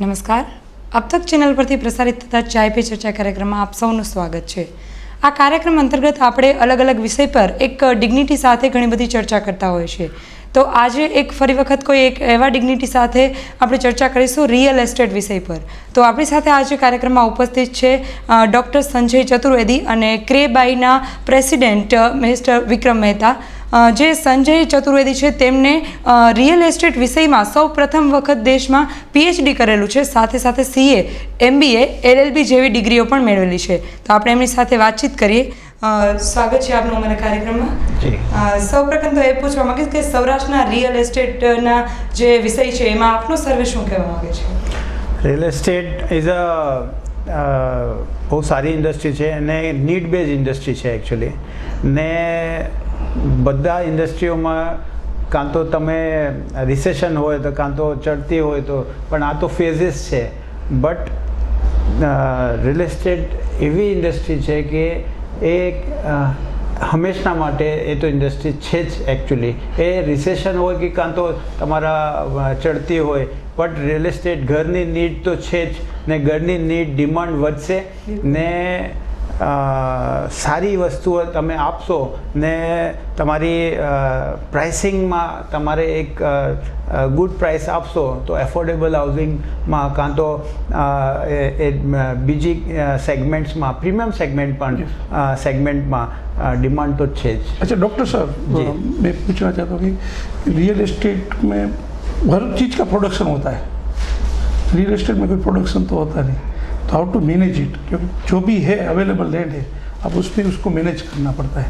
નમસ્કાર. अब तक ચેનલ પરથી પ્રસારિત થતા ચાય પે ચર્ચા કાર્યક્રમમાં આપ સૌનું સ્વાગત છે. આ કાર્યક્રમ અંતર્ગત આપણે અલગ અલગ વિષય પર એક ડિગ્નિટી સાથે ઘણી બધી ચર્ચા કરતા હોઈએ છીએ. તો આજે એક ફરી વખત કોઈ એક એવા ડિગ્નિટી સાથે આપણે ચર્ચા કરીશું રિયલ એસ્ટેટ વિષય પર. તો આપણી સાથે આજે કાર્યક્રમમાં ઉપસ્થિત છે ડૉક્ટર સંજય ચતુર્વેદી અને ક્રેબાઈના પ્રેસિડેન્ટ મિસ્ટર વિક્રમ મહેતા. જે સંજય ચતુર્વેદી છે તેમને રિયલ એસ્ટેટ વિષયમાં સૌ પ્રથમ વખત દેશમાં પીએચડી કરેલું છે, સાથે સાથે સીએ, MBA, LLB જેવી ડિગ્રીઓ પણ મેળવેલી છે. તો આપણે એમની સાથે વાતચીત કરીએ. સ્વાગત છે આપનું અમારા કાર્યક્રમમાં. સૌ પ્રથમ તો એ પૂછવા માંગીશ કે સૌરાષ્ટ્રના રિયલ એસ્ટેટના જે વિષય છે એમાં આપનો સર્વે શું કહેવા માંગે છે? રિયલ એસ્ટેટ ઇઝ બહુ સારી ઇન્ડસ્ટ્રી છે અને નીડ બેઝ ઇન્ડસ્ટ્રી છે એકચ્યુઅલી. ને બધા ઇન્ડસ્ટ્રીઓમાં કાં તો તમે રિસેશન હોય તો કાં તો ચડતી હોય તો, પણ આ તો ફેઝિસ છે. બટ રિયલ એસ્ટેટ એવી ઇન્ડસ્ટ્રી છે કે એ હંમેશના માટે એ તો ઇન્ડસ્ટ્રી છે જ એકચ્યુઅલી. એ રિસેશન હોય કે કાં તો તમારા ચડતી હોય, બટ રિયલ એસ્ટેટ ઘરની નીડ તો છે જ, ને ઘરની નીડ ડિમાન્ડ વધશે ને સારી વસ્તુઓ તમે આપશો ને તમારી પ્રાઇસિંગમાં તમારે એક ગુડ પ્રાઇસ આપશો તો એફોર્ડેબલ હાઉસિંગમાં કાં તો એ બીજી સેગમેન્ટ્સમાં, પ્રીમિયમ સેગમેન્ટ પણ સેગમેન્ટમાં डिमांड तो છે જ. अच्छा डॉक्टर साहब, मैं पूछना चाहता हूँ कि रियल एस्टेट में हर चीज़ का प्रोडक्शन होता है, रियल एस्टेट में कोई प्रोडक्शन तो होता नहीं, तो हाउ टू मैनेज इट, क्योंकि जो भी है अवेलेबल लैंड है अब उसमें उसको मैनेज करना पड़ता है.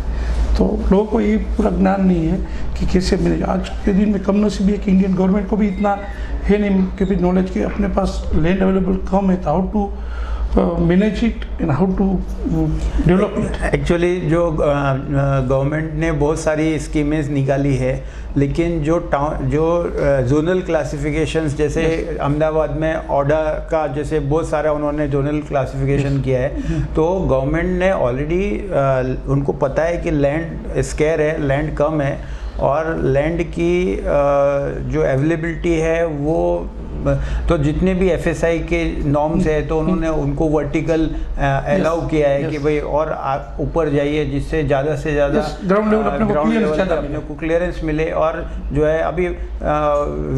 तो लोगों को ये पूरा ज्ञान नहीं है कि कैसे मैनेज. आज के दिन में कमनसीबी है कि इंडियन गवर्नमेंट को भी इतना है नहीं कि भी नॉलेज कि अपने पास लैंड अवेलेबल कम है, तो how to manage it and how to develop it. Actually जो गवर्नमेंट ने बहुत सारी स्कीमें निकाली है, लेकिन जो जोनल क्लासिफिकेशंस जैसे अहमदाबाद में ऑडा का जैसे बहुत सारा उन्होंने जोनल क्लासिफिकेशन किया है. तो गवर्नमेंट ने ऑलरेडी उनको पता है कि लैंड स्केयर है, लैंड कम है और लैंड की जो अवेलेबिलिटी है वो, तो जितने भी FSI के नॉर्म्स है तो उन्होंने उनको वर्टिकल अलाउ किया है कि भाई और ऊपर जाइए जिससे ज़्यादा से ज़्यादा ग्राउंड लेवल अपने को क्लियरेंस मिले. और जो है अभी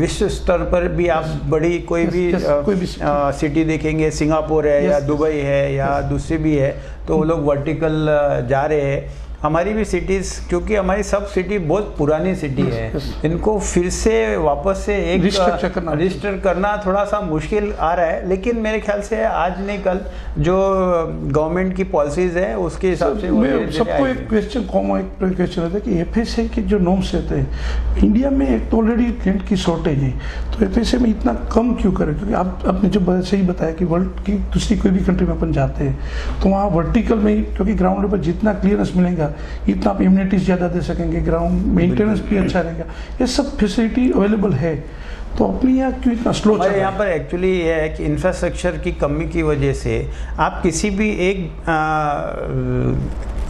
विश्व स्तर पर भी आप बड़ी कोई भी सिटी देखेंगे, सिंगापुर है या दुबई है या दूसरी भी है, तो वो लोग वर्टिकल जा रहे हैं. हमारी भी सिटीज़, क्योंकि हमारी सब सिटी बहुत पुरानी सिटी है, इनको फिर से वापस से एक रजिस्टर करना थोड़ा सा मुश्किल आ रहा है. लेकिन मेरे ख्याल से आज नहीं कल जो गवर्नमेंट की पॉलिसीज़ है उसके हिसाब से सबको एक क्वेश्चन कॉमन एक क्वेश्चन रहता है कि FSI के जो नॉर्म्स रहते हैं इंडिया में एक तो ऑलरेडी लैंड की शॉर्टेज है, तो FSI में इतना कम क्यों करें? क्योंकि आपने जो सही बताया कि वर्ल्ड की दूसरी कोई भी कंट्री में अपन जाते हैं तो वहाँ वर्टिकल में, क्योंकि ग्राउंड लेवल जितना क्लियरेंस मिलेगा इतना आप इम्यूनिटीज ज़्यादा दे सकेंगे, ग्राउंड मेंटेनेंस भी अच्छा रहेगा, ये सब फैसिलिटी अवेलेबल है. तो अपने यहाँ क्यों इतना स्लो चल रहा है? यहाँ पर एक्चुअली ये है कि इंफ्रास्ट्रक्चर की कमी की वजह से आप किसी भी एक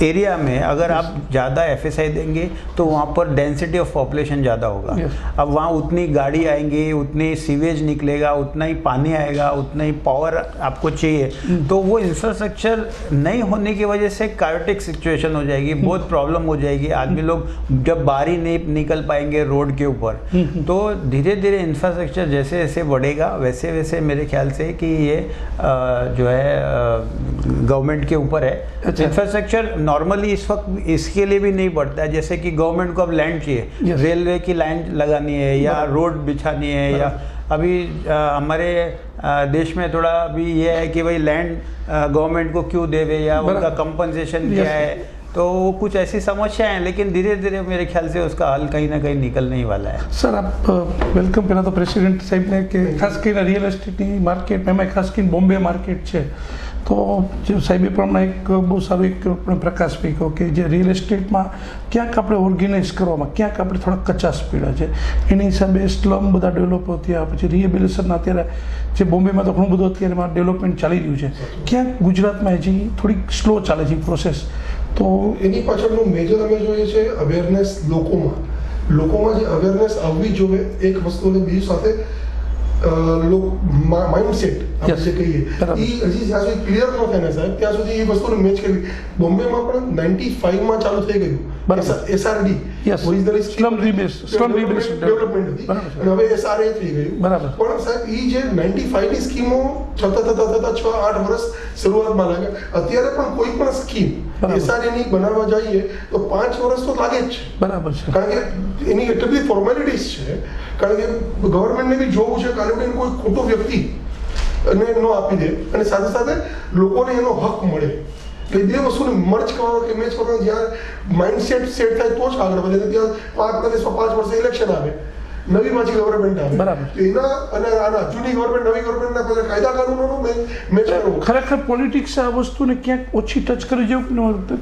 एरिया में अगर आप ज़्यादा FSI देंगे तो वहाँ पर डेंसिटी ऑफ पॉपुलेशन ज़्यादा होगा. अब वहाँ उतनी गाड़ी आएंगी, उतनी सीवेज निकलेगा, उतना ही पानी आएगा, उतना ही पावर आपको चाहिए. तो वो इंफ्रास्ट्रक्चर नहीं होने की वजह से कायोटिक सिचुएशन हो जाएगी, बहुत प्रॉब्लम हो जाएगी. आदमी लोग जब बाहर ही नहीं निकल पाएंगे रोड के ऊपर. तो धीरे धीरे इंफ्रास्ट्रक्चर जैसे जैसे बढ़ेगा वैसे वैसे मेरे ख्याल से कि ये जो है गवर्नमेंट के ऊपर है. इंफ्रास्ट्रक्चर नॉर्मली इस वक्त इसके लिए भी नहीं बढ़ता है, जैसे कि गवर्नमेंट को अब लैंड चाहिए, रेलवे की लाइन लगानी है या रोड बिछानी है, या अभी हमारे देश में थोड़ा अभी ये है कि भाई लैंड गवर्नमेंट को क्यों देवे या उनका कंपनसेशन क्या है. तो वो कुछ ऐसी समस्याएं हैं, लेकिन धीरे धीरे मेरे ख्याल से उसका हल कहीं ना कहीं निकलने ही वाला है. सर आप वेलकम પહેલા તો પ્રેસિડેન્ટ સાહેબને કે ખાસ કરીને રિયલ એસ્ટેટની માર્કેટ એમાં ખાસ કરીને બોમ્બે માર્કેટ છે, તો જે સાહેબે પણ હમણાં એક બહુ સારો એક પ્રકાશ ફેંક્યો કે જે રિયલ એસ્ટેટમાં ક્યાંક આપણે ઓર્ગેનાઇઝ કરવામાં ક્યાંક આપણે થોડા કચાશ પીડા છે, એની હિસાબે સ્લમ બધા ડેવલપ થયા, પછી રિહેબિલિટેશનના અત્યારે જે બોમ્બેમાં તો ઘણું બધું અત્યારે ડેવલપમેન્ટ ચાલી રહ્યું છે, ક્યાંક ગુજરાતમાં હજી થોડીક સ્લો ચાલે છે પ્રોસેસ. તો એની પાછળનું મેજર અમે જોઈએ છે અવેરનેસ લોકોમાં જે અવેરનેસ આવવી જોઈએ એક વસ્તુને બીજી સાથે માઇન્ડસેટ આપણે Yes. જે કહીએ બરાબર. એ હજી જ્યાં સુધી ક્લિયર ન થાય ને સાહેબ ત્યાં સુધી એ વસ્તુને મેચ કરવી. બોમ્બેમાં પણ 95માં ચાલુ થઈ બરાબર. ગયું SRD Yes. Originally Slum rehabilitation development હતી બરાબર છે. અને હવે SRA થઈ ગયું. બરાબર. પણ સાહેબ એ જે 95ની સ્કીમો થતા 6-8 વર્ષ શરૂઆતમાં લાગ્યા. અત્યારે પણ કોઈ પણ સ્કીમ બરાબર. SRA ની બનાવવા જઈએ તો 5 વર્ષ તો લાગે જ છે. બરાબર છે. કારણ કે એની એટલી બધી ફોર્મેલિટીઝ છે. કારણ કે ગવર્મેન્ટને બી જોવું છે કારણ કે કોઈ ખોટો વ્યક્તિ અને ન આપી દે અને સાથે સાથે લોકોને એનો હક મળે. એટલે બે વસ્તુને મર્જ કરવાનો કે મેચ કરવાનો જ્યારે માઇન્ડસેટ સેટ થાય તો જ આગળ વધે. ત્યાં આપણા દેશમાં 5 વર્ષે ઇલેક્શન આવે, નવી પાછી ગવર્મેન્ટ આવે. બરાબર. તો એના અને આના જૂની ગવર્મેન્ટ નવી ગવર્મેન્ટના પછી કાયદા કાનૂનોનો મેચ કરવો. ખરેખર પોલિટિક્સ આ વસ્તુને ક્યાંક ઓછી ટચ કરી જેવું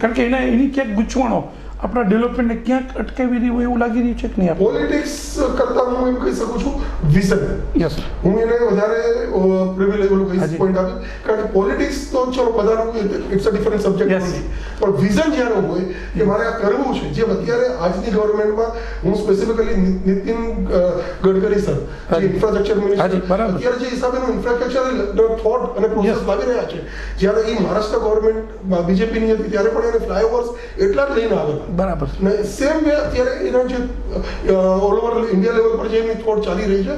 કારણ કે એની ક્યાંક ગૂંચવણો આપણા ડેવલપમેન્ટને ક્યાંક અટકાવી રહી હોય એવું લાગી રહ્યું છે કે નહીં? પોલિટિક્સ કરતા હું એમ કહી શકું છું વિઝન. યસ. હું એને વધારે પ્રિવિલેજ કહી હાજી. પોઈન્ટ આપી કારણ કે પોલિટિક્સ તો ચલો બધાનું it's a different subject Yes. નથી. પણ વિઝન જ્યારે હોય કે મારે આ કરવું છે, જે અત્યારે આજની ગવર્મેન્ટમાં હું સ્પેસિફિકલી નીતિન ગડકરી સર જે હાજી. ઇન્ફ્રાસ્ટ્રક્ચર હાજી, મિનિસ્ટર બરાબર. અત્યારે જે હિસાબેનું ઇન્ફ્રાસ્ટ્રક્ચર થોટ અને પ્રોસેસ Yes. લાવી રહ્યા છે, જ્યારે એ મહારાષ્ટ્ર ગવર્મેન્ટ બીજેપીની હતી ત્યારે પણ એને ફ્લાયઓવર્સ એટલા જ લઈને આવેલા. બરાબર. ને સેમ વે અત્યારે એના જે ઓલ ઓવર ઇન્ડિયા લેવલ પર જે એમની થોટ ચાલી રહી છે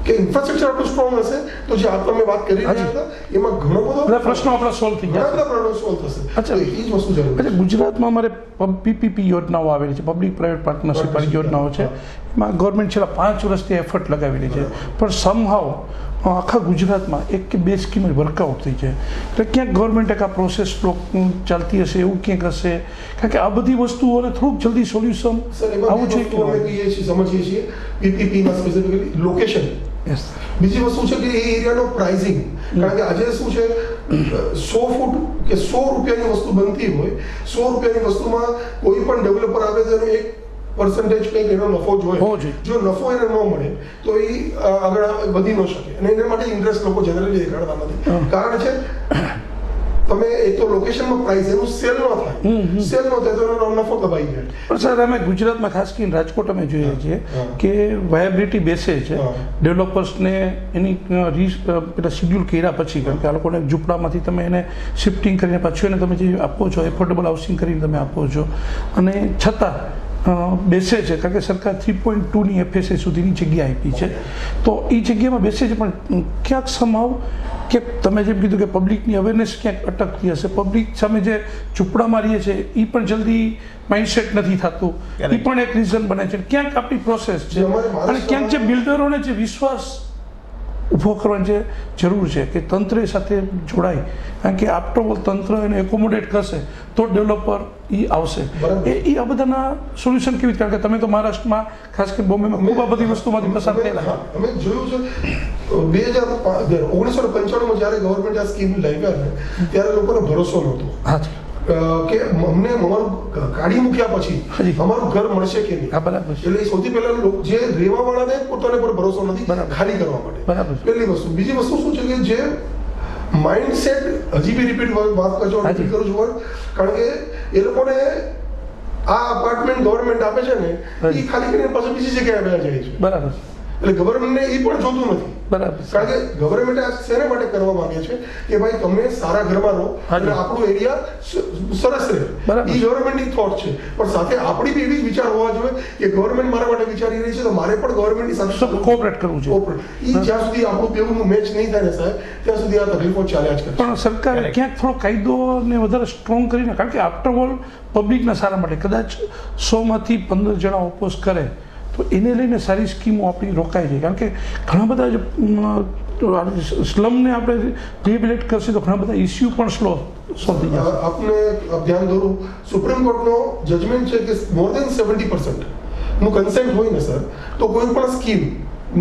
કે ઇન્ફ્રાસ્ટ્રક્ચર આટલું સ્ટ્રોંગ હશે તો જે આપ તમે વાત કરી રહ્યા હાજી. હતા એમાં ઘણો બધો બધા પ્રશ્નો આપણા સોલ્વ થઈ ઘણા ગયા બધા પ્રોબ્લેમ સોલ્વ થશે. અચ્છા. તો એ જ વસ્તુ જરૂરી છે. એટલે ગુજરાતમાં અમારે PPP યોજનાઓ આવેલી છે, પબ્લિક પ્રાઇવેટ પાર્ટનરશિપ વાળી યોજનાઓ છે. એમાં ગવર્મેન્ટ છેલ્લા 5 વર્ષથી એફર્ટ લગાવેલી છે, પણ સમહાવ આખા ગુજરાતમાં એક કે બે સ્કીમ વર્કઆઉટ થઈ છે. એટલે ક્યાંક ગવર્મેન્ટ આ પ્રોસેસ ચાલતી હશે એવું ક્યાંક હશે, કારણ કે આ બધી વસ્તુઓને થોડુંક જલ્દી સોલ્યુશન સર એમાં આવું બે છે વસ્તુ અમે કહીએ છીએ, સમજીએ છીએ PPP માં સ્પેસિફિકલી લોકેશન. યસ. બીજી વસ્તુ છે કે એ એરિયાનો પ્રાઇસિંગ. કારણ કે આજે શું છે 100 ફૂટ કે 100 રૂપિયાની વસ્તુ બનતી હોય, 100 રૂપિયાની વસ્તુમાં કોઈ પણ ડેવલપર આવે તો એનો 1% કંઈક એનો નફો હોવો જોઈએ. જોઈએ. જો નફો એને ન મળે તો એ આગળ વધી ન શકે અને એના માટે ઇન્ટરેસ્ટ લોકો જનરલી દેખાડતા નથી. કારણ છે તમે એક તો લોકેશનમાં પ્રાઇસ એનું સેલ ન થાય, સેલ ન થાય તો એનો નફો દબાઈ જાય. પણ સર અમે ગુજરાતમાં ખાસ કરીને રાજકોટ અમે જોઈએ છીએ હા. કે વાયબિલિટી બેસે છે હા. ડેવલપર્સને એની પેલા શિડ્યુલ કર્યા પછી, કારણ કે આ લોકોને ઝૂંપડામાંથી તમે એને શિફ્ટિંગ કરીને પાછું એને તમે જે આપો છો એફોર્ડેબલ હાઉસિંગ કરીને તમે આપો છો, અને છતાં બેસે છે કારણ કે સરકાર 3.2ની FSA સુધીની જગ્યા આપી છે, તો એ જગ્યામાં બેસે છે. પણ ક્યાંક સમાવ કે તમે જેમ કીધું કે પબ્લિકની અવેરનેસ ક્યાંક અટકતી હશે, પબ્લિક સામે જે ઝૂંપડામાં રહીએ છે એ પણ જલ્દી માઇન્ડસેટ નથી થતું, એ પણ એક રીઝન બને છે. ક્યાંક આપણી પ્રોસેસ છે અને ક્યાંક જે બિલ્ડરોને જે વિશ્વાસ ઊભો કરવાની જે જરૂર છે કે તંત્ર સાથે જોડાય, કારણ કે આફ્ટર ઓલ તંત્ર એને એકોમોડેટ કરશે તો ડેવલપર એ આવશે. બરાબર. એ આ બધાના સોલ્યુશન કેવી રીતે? કારણ કે તમે તો મહારાષ્ટ્રમાં ખાસ કરીને બોમ્બેમાં ખૂબ આ બધી વસ્તુમાંથી પસાર થયેલા. અમે જોયું છે 1995માં જ્યારે ગવર્મેન્ટ આ સ્કીમ લાવ્યા ને ત્યારે લોકોને ભરોસો નહોતો હા કે અમને અમારું કાઢી મૂક્યા પછી હાજી. અમારું ઘર મળશે કે નહીં. હા, બરાબર છે. એટલે સૌથી પહેલા જે રહેવા વાળાને પોતાને પર ભરોસો નથી બરાબર. ખાલી કરવા માટે. બરાબર. પહેલી વસ્તુ. બીજી વસ્તુ શું છે કે જે માઇન્ડસેટ હજી બી રિપીટ વાત કરજો હાજી. કરું છું કારણ કે એ લોકોને આ અપાર્ટમેન્ટ ગવર્મેન્ટ આપે છે ને એ હાજી. ખાલી કરીને પાછું બીજી જગ્યાએ વયા જાય છે. બરાબર. એટલે ગવર્મેન્ટને એ પણ જોતું નથી. બરાબર. કારણ કે ગવર્મેન્ટ આ શેના માટે કરવા માંગે છે કે ભાઈ તમે સારા ઘરમાં રહો હાજી. અને આપણું એરિયા સરસ રહે. બરાબર. એ ગવર્મેન્ટની થોટ છે. પણ સાથે આપણી બી એવી જ વિચાર હોવા જોઈએ કે ગવર્મેન્ટ મારા માટે વિચારી રહી છે તો મારે પણ ગવર્મેન્ટની સાથે કોઓપરેટ કરવું છે. એ જ્યાં સુધી આપણું બેવનું મેચ નહીં થાય ને સાહેબ ત્યાં સુધી આ તકલીફો ચાલ્યા જ કરે. પણ સરકારે ક્યાંક થોડો કાયદોને વધારે સ્ટ્રોંગ કરીને, કારણ કે આફ્ટર ઓલ પબ્લિકના સારા માટે કદાચ 100માંથી 15 જણા ઓપોઝ કરે તો એને લઈને સારી સ્કીમો આપણી રોકાઈ જાય. કારણ કે ઘણા બધા સ્લમને આપણે રિહેબિલિટ કરશે તો ઘણા બધા ઇસ્યુ પણ સોલ્વ થઈ જશે. આપને ધ્યાન દોરું સુપ્રીમ કોર્ટનો જજમેન્ટ છે કે મોર દેન 70% નું કન્સેન્ટ હોય ને સર તો કોઈ પણ સ્કીમ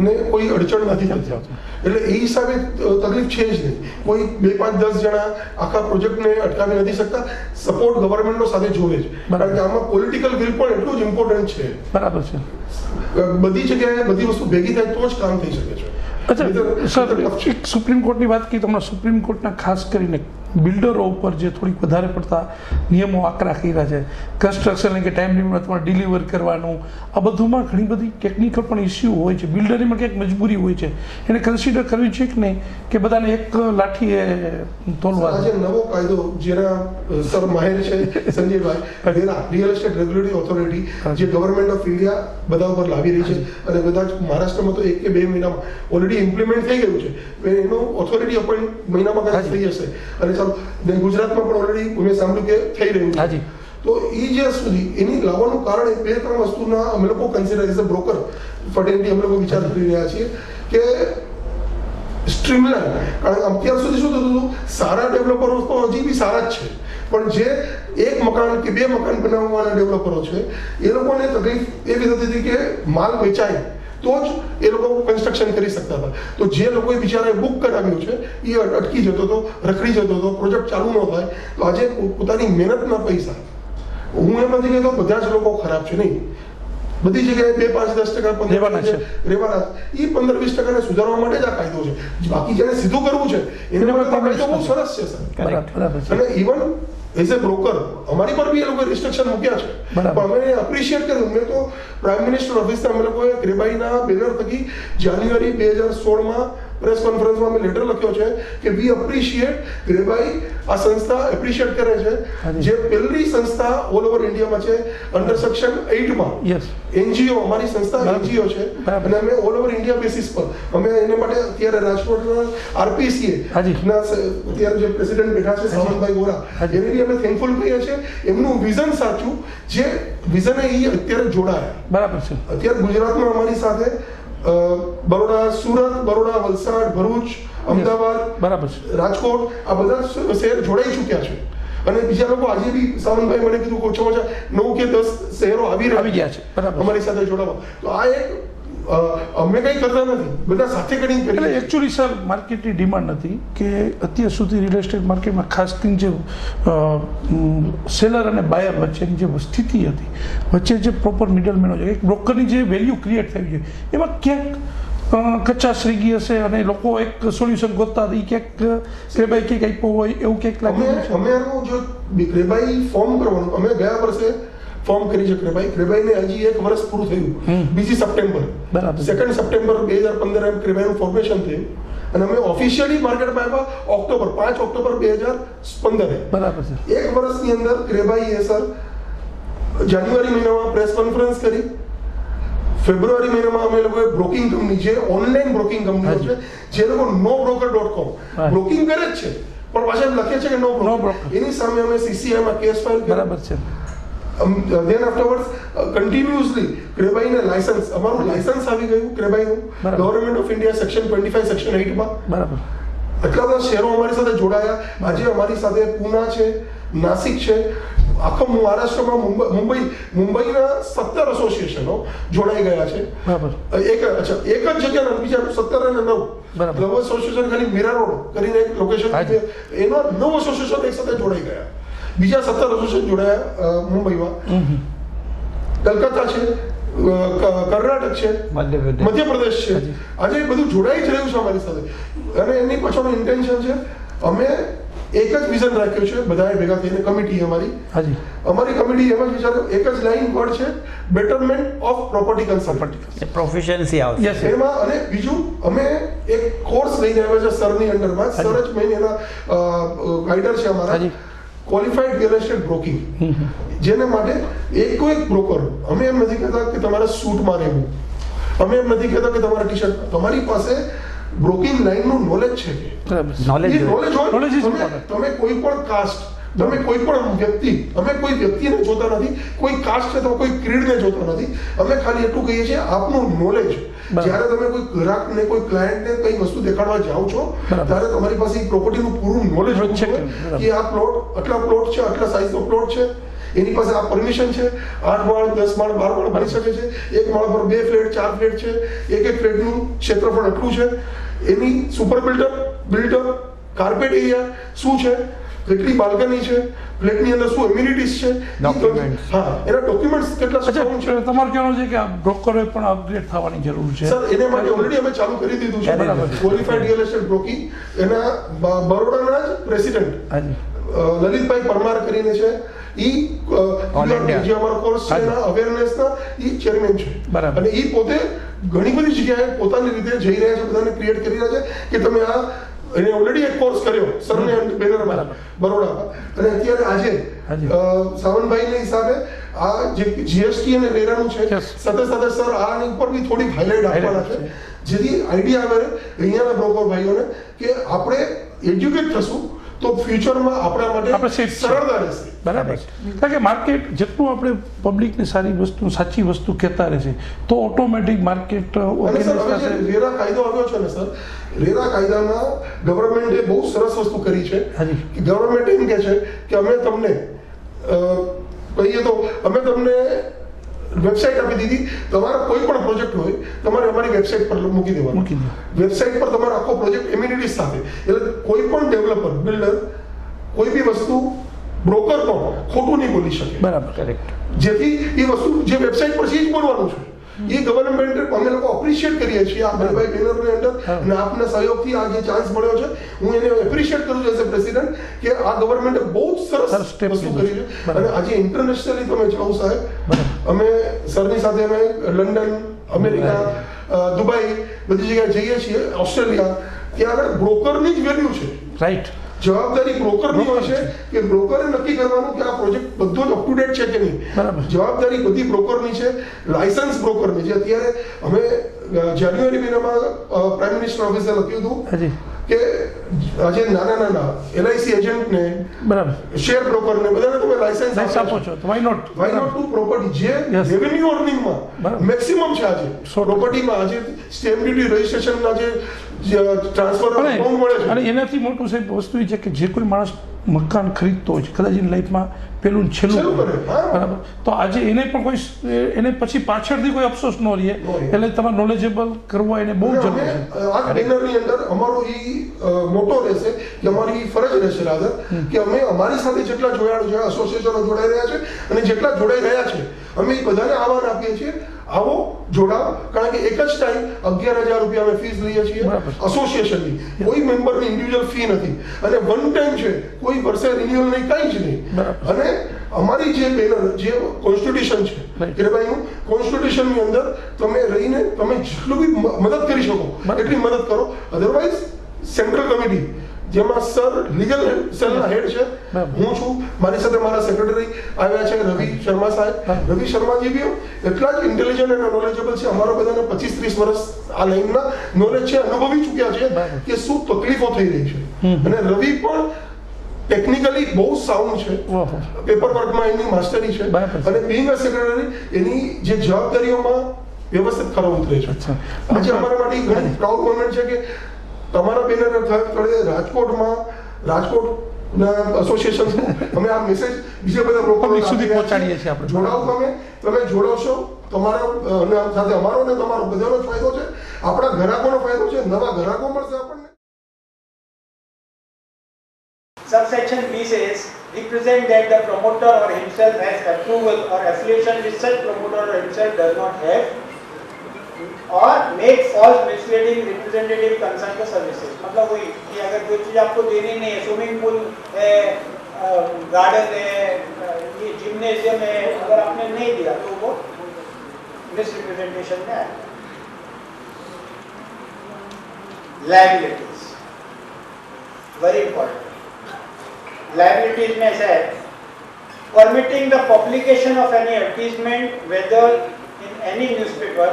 ને કોઈ અડચણ નથી થતી. એટલે એ હિસાબે તકલીફ છે જ નહીં. કોઈ 2, 5, 10 જણા આખા પ્રોજેક્ટને અટકાવી નથી શકતા. સપોર્ટ ગવર્મેન્ટનો સાથે જોવે જ. કારણ કે આમાં પોલિટિકલ વિલ પણ એટલું જ ઇમ્પોર્ટન્ટ છે. બરાબર છે. બધી જગ્યાએ બધી વસ્તુ ભેગી થાય તો જ કામ થઈ શકે છે. અચ્છા સર, સુપ્રીમ કોર્ટની વાત કરી તો હમણાં સુપ્રીમ કોર્ટના ખાસ કરીને બિલ્ડરો ઉપર જે થોડીક વધારે પડતા નિયમો આકરા કર્યા છે, કન્સ્ટ્રક્શન કે ટાઈમ લિમિટમાં તમારે ડિલિવર કરવાનું, આ બધુંમાં ઘણી બધી ટેકનિકલ પણ ઇસ્યુ હોય છે. બિલ્ડરમાં ક્યાંક મજબૂરી હોય છે, એને કન્સિડર કરવી છે કે નહીં કે બધાને એક લાઠીએ તોલવા. આજે નવો કાયદો જેના સર માહેર છે સંજયભાઈ વેરા, રિયલ એસ્ટેટ રેગ્યુલેટરી ઓથોરિટી, જે ગવર્મેન્ટ ઓફ ઇન્ડિયા બધા ઉપર લાવી રહી છે અને બધા જ મહારાષ્ટ્રમાં તો 1 કે 2 મહિનામાં ઓલરેડી ઇમ્પ્લિમેન્ટ થઈ ગયું છે. એનો ઓથોરિટી અપોઇન્ટ મહિનામાં કદાચ થઈ જશે અને ચાલો ગુજરાતમાં પણ ઓલરેડી મેં સાંભળ્યું કે થઈ રહ્યું છે. તો એ જ્યાં સુધી એની લાવવાનું કારણ એ 2-3 વસ્તુના અમે લોકો consider as a broker fertility અમે લોકો વિચાર કરી રહ્યા છીએ કે સ્ટ્રીમલાઇન. કારણ કે અત્યાર સુધી શું થતું હતું, સારા ડેવલપરો તો હજી બી સારા જ છે, પણ જે 1 મકાન કે 2 મકાન બનાવવાના ડેવલપરો છે એ લોકોને તકલીફ એવી થતી હતી કે માલ વેચાય તો જ એ લોકો કન્સ્ટ્રક્શન કરી શકતા હતા. તો જે લોકોએ બિચારાએ બુક કરાવ્યું છે એ અટકી જતો હતો, રખડી જતો હતો, પ્રોજેક્ટ ચાલુ ન થાય. તો આજે પોતાની મહેનતના પૈસા, હું એમ નથી કહેતો બધા જ લોકો ખરાબ છે, નહીં, બધી જગ્યાએ 2, 5, 10% 15% રહેવાના. એ 15-20% સુધારવા માટે જ આ કાયદો છે. બાકી જેને સીધું કરવું છે એને માટે કાયદો બહુ સરસ છે સર. અને ઇવન એઝ એ બ્રોકર અમારી પર બી એ લોકોએ રિસ્ટ્રિક્શન મૂક્યા છે, પણ અમે એપ્રિશિએટ કર્યું. મેં તો પ્રાઇમ મિનિસ્ટર ઓફિસના અમે લોકોએ ગ્રેબાઈના બેનર થકી જાન્યુઆરી 2016માં પ્રેસ કોન્ફરન્સમાં અમે લેટર લખ્યો છે કે વી એપ્રિશિએટ ગ્રેબાઈ. આ સંસ્થા એપ્રિશિએટ કરે છે, જે પહેલી સંસ્થા ઓલ ઓવર ઇન્ડિયામાં છે અંડર સેક્શન 8માં. એનજીઓ અમારી સંસ્થા એનજીઓ છે અને અમે ઓલ ઓવર ઇન્ડિયા બેસિસ પર અમે એને માટે અત્યારે રાજકોટના RPCA ના અત્યારે જે પ્રેસિડેન્ટ બેઠા છે સાવંતભાઈ ગોરા, એને બી અમે થેન્કફુલ કહીએ છીએ. એમનું વિઝન સાચું, જે વિઝન એ અત્યારે જોડાયા. બરાબર છે. અત્યારે ગુજરાતમાં અમારી સાથે બરોડા, સુરત, બરોડા, વલસાડ, ભરૂચ, અમદાવાદ, બરાબર, રાજકોટ, આ બધા શહેર જોડાઈ ચૂક્યા છે. અને બીજા લોકો આજે બી સાવંતભાઈ મને કીધું ઓછામાં ઓછા 9 કે 10 શહેરો આવી ગયા છે અમારી સાથે જોડાવા. તો આ એક અમે કંઈ કરતા નથી, બધા સાથે કરીને કરીએ. એટલે એકચ્યુઅલી સર માર્કેટની ડિમાન્ડ હતી કે અત્યાર સુધી રિયલ એસ્ટેટ માર્કેટમાં ખાસ કરીને જે સેલર અને બાયર વચ્ચેની જે સ્થિતિ હતી, વચ્ચે જે પ્રોપર મિડલમેનો છે, એક બ્રોકરની જે વેલ્યુ ક્રિએટ થઈ છે, એમાં ક્યાંક કચાશ રહી ગઈ હશે અને લોકો એક સોલ્યુશન ગોતતા હતા. એ ક્યાંક ગ્રેબાઈ કંઈક આપ્યો હોય એવું ક્યાંક લાગ્યું છે. અમે જો ગ્રેબાઈ ફોર્મ કરવાનું, અમે ગયા વર્ષે ફોર્મ કરી છે ગ્રેબાઈને હજી 1 વર્ષ પૂરું થયું, 2 સપ્ટેમ્બર. 2 સપ્ટેમ્બર 2015 ગ્રેબાઈનું ફોર્મેશન થયું અને અમે ઓફિશિયલી માર્કેટમાં આવ્યા ઓક્ટોબર 5 ઓક્ટોબર 2015. બરાબર છે. 1 વર્ષની અંદર ગ્રેબાઈએ સર જાન્યુઆરી મહિનામાં પ્રેસ કોન્ફરન્સ કરી. ફેબ્રુઆરી મહિનામાં અમે લોકોએ બ્રોકિંગ કંપની, જે ઓનલાઈન બ્રોકિંગ કંપનીઓ છે, જે લોકો nobroker.com બ્રોકિંગ કરે જ છે પણ પાછા લખે છે કે નો બ્રોકર, એની સામે અમે CCIમાં કેસ ફાઇલ કર્યો. બરાબર છે. then afterwards continuously ગ્રેબાઈને લાયસન્સ, અમારું લાયસન્સ આવી ગયું ગ્રેબાઈનું government of India section 25 section 8માં. બરાબર. એટલા બધા શહેરો અમારી સાથે જોડાયા. આજે અમારી સાથે પૂના છે, નાસિક છે, આખા મહારાષ્ટ્રમાં મુંબઈના 17 એસોસિએશનો જોડાઈ ગયા છે. બરાબર. એક જ જગ્યાના બીજા 17 અને 9. બરાબર. 9 એસોસિએશન ખાલી મીરા રોડ કરીને એક લોકેશન, એનો 9 એસોસિએશન એક સાથે જોડાઈ ગયા. બીજા 17 એસોસિએશન જોડાયા મુંબઈમાં. કલકત્તા છે, કર્ણાટક છે, મધ્યપ્રદેશ છે. આજે બધું જોડાઈ જ રહ્યું છે અમારી સાથે. અને એની પાછળનું ઇન્ટેન્શન છે, અમે એક જ વિઝન રાખ્યું છે બધાએ ભેગા થઈને. કમિટી અમારી કમિટી એમ જ વિચાર્યો, એક જ લાઈન વર્ડ છે, બેટરમેન્ટ ઓફ પ્રોપર્ટી કન્સલ્ટન્ટ, પ્રોફેશનસી આવશે એમાં. અને બીજું અમે એક કોર્સ લઈને આવ્યા છે સરની અંડરમાં. સર જ મેઇન એના ગાઈડર છે અમારા, ક્વોલિફાઈડ રિયલ એસ્ટેટ બ્રોકિંગ, જેને માટે એક બ્રોકર. અમે એમ નથી કહેતા કે તમારે સૂટમાં રહેવું, અમે એમ નથી કહેતા કે તમારે ટી-શર્ટ, તમારી પાસે બ્રોકિંગ લાઈનનું નોલેજ છે કે નોલેજ હોય. તમે કોઈ પણ કાસ્ટ, તમે કોઈ પણ વ્યક્તિ, અમે કોઈ વ્યક્તિને જોતા નથી, કોઈ કાસ્ટ છે તો કોઈ ક્રીડને જોતા નથી. અમે ખાલી એટલું કહીએ છીએ, આપનું નોલેજ. જ્યારે તમે કોઈ ગ્રાહકને, કોઈ ક્લાયન્ટને કઈ વસ્તુ દેખાડવા જાઓ છો, ત્યારે તમારી પાસે પ્રોપર્ટીનું પૂરું નોલેજ હોવું જોઈએ કે આ પ્લોટ, આટલા પ્લોટ છે, આટલા સાઇઝનો પ્લોટ છે, એની પાસે આ પરમિશન છે, 8 માળ, 10 માળ, 12 માળ બની શકે છે, એક માળ પર 2 ફ્લેટ, 4 ફ્લેટ છે, એક ફ્લેટનું ક્ષેત્રફળ આટલું છે, એની સુપર બિલ્ડર, કાર્પેટ એરિયા શું છે, કેટલી બાલ્કની છે, ફ્લેટની અંદર શું એમ્યુનિટીઝ છે, Documents. હા એના ડોક્યુમેન્ટ્સ કેટલા strong છે. અચ્છા, તમારું કહેવાનું છે કે આ બ્રોકરોએ પણ અપગ્રેડ થવાની જરૂર છે. સર એને માટે ઓલરેડી અમે ચાલુ કરી દીધું છે. બરાબર. ક્વોલિફાઈડ રિયલ એસ્ટેટ બ્રોકિંગ એના બરોડાના જ પ્રેસિડેન્ટ હાજી લલિતભાઈ પરમાર કરીને છે, All India. જે અમારો કોર્સ છે એના અવેરનેસના ઈ ચેરમેન છે. બરાબર. અને ઈ પોતે ઘણી બધી જગ્યાએ પોતાની રીતે જઈ રહ્યા છે, બધાને ક્રિએટ કરી રહ્યા છે કે તમે આ એને ઓલરેડી એક કોર્સ કર્યો સરને બેનરમાં બરોડામાં, અને અત્યારે આજે સાવનભાઈને હિસાબે આ જે જીએસટી અને રેરાનું છે Yes. સાથે સાથે સર આની ઉપર બી થોડીક હાઇલાઇટ આપવાના છે, જેથી આઈડિયા આવે અહીંયાના બ્રોકર ભાઈઓને કે આપણે એજ્યુકેટ થશું તો ફ્યુચરમાં આપણા આપણે માટે safe છે. સરળતા રહેશે. બરાબર. કારણ કે માર્કેટ જેટલું આપણે પબ્લિકની સારી વસ્તુ સાચી વસ્તુ કહેતા રહેશે તો ઓટોમેટિક માર્કેટ અને સર હવે જે રેરા કાયદો આવ્યો છે ને સર, રેરા કાયદામાં ગવર્મેન્ટે બહુ સરસ વસ્તુ કરી છે હાજી. કે ગવર્મેન્ટ એમ કહે છે કે અમે તમને કહીએ તો અમે તમને વેબસાઇટ આપી દીધી, તમારા કોઈ પણ પ્રોજેક્ટ હોય તમારે અમારી વેબસાઇટ પર મૂકી દેવાનો. મૂકી દો. વેબસાઇટ પર તમારો આખો પ્રોજેક્ટ એમ્યુનિટીઝ સાથે, એટલે કોઈ પણ ડેવલપર બિલ્ડર કોઈ બી વસ્તુ બ્રોકર પણ ખોટું નહીં બોલી શકે, બરાબર. કરેક્ટ. જેથી એ વસ્તુ જે વેબસાઇટ પર છે એ જ બોલવાનું છે. એ ગવર્મેન્ટ અમે લોકો અપ્રિશિએટ કરીએ છીએ આ ભાઈ બેનરની અંદર, અને આપના સહયોગથી આ જે ચાન્સ મળ્યો છે હું એને એપ્રિશિએટ કરું છું એઝ અ પ્રેસિડેન્ટ કે આ ગવર્મેન્ટે બહુ જ સરસ સરસ step વસ્તુ લીધું કરી છે. છે. અને આજે ઇન્ટરનેશનલી તમે જાઓ સાહેબ, અમે સરની સાથે અમે લંડન, અમેરિકા, દુબઈ બધી જગ્યાએ જઈએ છીએ, ઓસ્ટ્રેલિયા, ત્યાં આગળ બ્રોકરની જ વેલ્યુ છે. રાઈટ. જવાબદારી બ્રોકરની હોય છે કે બ્રોકરે નક્કી કરવાનું કે આ પ્રોજેક્ટ બધો જ અપ ટુ ડેટ છે કે નહીં. બરાબર. જવાબદારી બધી બ્રોકરની છે, લાયસન્સ બ્રોકરની છે. અત્યારે અમે જાન્યુઆરી મહિનામાં પ્રાઇમ મિનિસ્ટર ઓફિસે લખ્યું હતું હાજી. કે આજે નાના એલઆઈસી એજન્ટને, બરાબર. શેર બ્રોકરને બધાને તમે લાયસન્સ લાઈસ આપો છો તો why not. Why not to property જે Yes. રેવન્યુ અર્નિંગમાં બરાબર. મેક્સિમમ છે આજે પ્રોપર્ટીમાં. આજે સ્ટેમ્પ ડ્યુટી રજિસ્ટ્રેશનના જે ટ્રાન્સફર અમાઉન્ટ મળે અને છે. એનાથી મોટું સાહેબ વસ્તુ એ છે કે જે કોઈ માણસ મકાન ખરીદતો હોય છે કદાચ એની લાઈફમાં પેલું ને છેલ્લું છેલ્લું કરે, હા. બરાબર, તો આજે એને પણ કોઈ એને પછી પાછળથી કોઈ અફસોસ ન રહે, એટલે તમારે નોલેજેબલ કરવો એને બહુ અને જરૂરી અમે છે. આ બેનરની અંદર અમારો મોટો રહેશે કે અમારી ફરજ રહેશે રાધર કે અમે અમારી સાથે જેટલા જોડાયા એસોસિએશનો જોડાઈ રહ્યા છે અને જેટલા જોડાઈ રહ્યા છે અમે એ બધાને આહવાન આપીએ છીએ આવો જોડાવ, કારણ કે એક જ ટાઈમ 11,000 રૂપિયા અમે ફીસ લઈએ છીએ બરાબર. એસોસિએશનની. કોઈ મેમ્બરની ઇન્ડિવિજ્યુઅલ ફી નથી અને વન ટાઈમ છે, કોઈ વર્ષે રિન્યુઅલ નહીં, કંઈ જ નહીં. બરાબર. અને અમારી જે બેનર જે કોન્સ્ટિટ્યુશન છે Right. કે ભાઈ કોન્સ્ટિટ્યુશનની અંદર તમે રહીને તમે જેટલું બી મદદ કરી શકો બરાબર. એટલી મદદ કરો. અધરવાઇઝ સેન્ટ્રલ કમિટી જેમાં સર લીગલ સેલના હેડ છે, બરાબર. હું છું, મારી સાથે મારા સેક્રેટરી આવ્યા છે રવિ શર્મા સાહેબ. બરાબર. રવિ શર્માજી બી એટલા જ ઇન્ટેલિજન્ટ અને નોલેજેબલ છે. અમારા બધાને 25-30 વર્ષ આ લાઈનના નોલેજ છે, અનુભવી ચૂક્યા છે બરાબર. કે શું તકલીફો થઈ રહી છે. અને રવિ પણ ટેકનિકલી બહુ સાઉન્ડ છે, ઓહો. પેપર વર્કમાં એની માસ્ટરી છે, બરાબર. અને બીંગ અ સેક્રેટરી એની જે જવાબદારીઓમાં વ્યવસ્થિત ખરો ઉતરે છે. અચ્છા. આજે અમારા માટે ઘણી પ્રાઉડ મોમેન્ટ છે કે તમારા બેનર તળે રાજકોટના એસોસિએશન અમે આ મેસેજ બીજા બધા લોકો Public સુધી પહોંચાડીએ છીએ આપણે. જોડાવ તમે જોડાવશો, તમારા સાથે અમારો ને તમારો બધાનો જ ફાયદો છે, આપણા ગ્રાહકોનો ફાયદો છે, નવા ગ્રાહકો મળશે આપણને. Subsection B says, represent that the promoter or himself has approval or affiliation with such promoter or himself does not have, or make false misleading representative concern the services. मतलब वही कि अगर कोई चीज़ आपको देनी नहीं है, स्विमिंग पूल है, गार्डन है, ये जिम्नेशियम है, अगर आपने नहीं दिया तो वो मिसरिप्रेजेंटेशन में आएगा. Liabilities, very important. Liabilities में ऐसा है, permitting the publication of any advertisement whether in any newspaper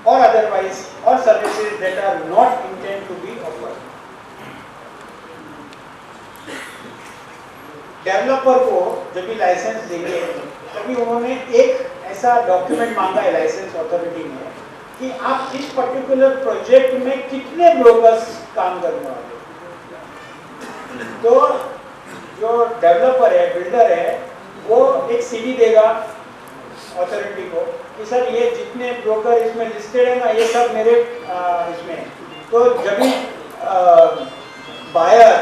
or otherwise, or services that are not intended to be offered. Developer को जब भी लाइसेंस देंगे तभी उन्होंने एक ऐसा डॉक्यूमेंट मांगा है लाइसेंस अथॉरिटी ने कि आप इस पर्टिकुलर प्रोजेक्ट में कितने ब्रोकर्स काम करने वाले. तो जो डेवलपर है, बिल्डर है, वो एक सीडी देगा अथॉरिटी को कि सर ये जितने ब्रोकर इसमें लिस्टेड है ना, ये सब मेरे इसमें है. तो जब भी बायर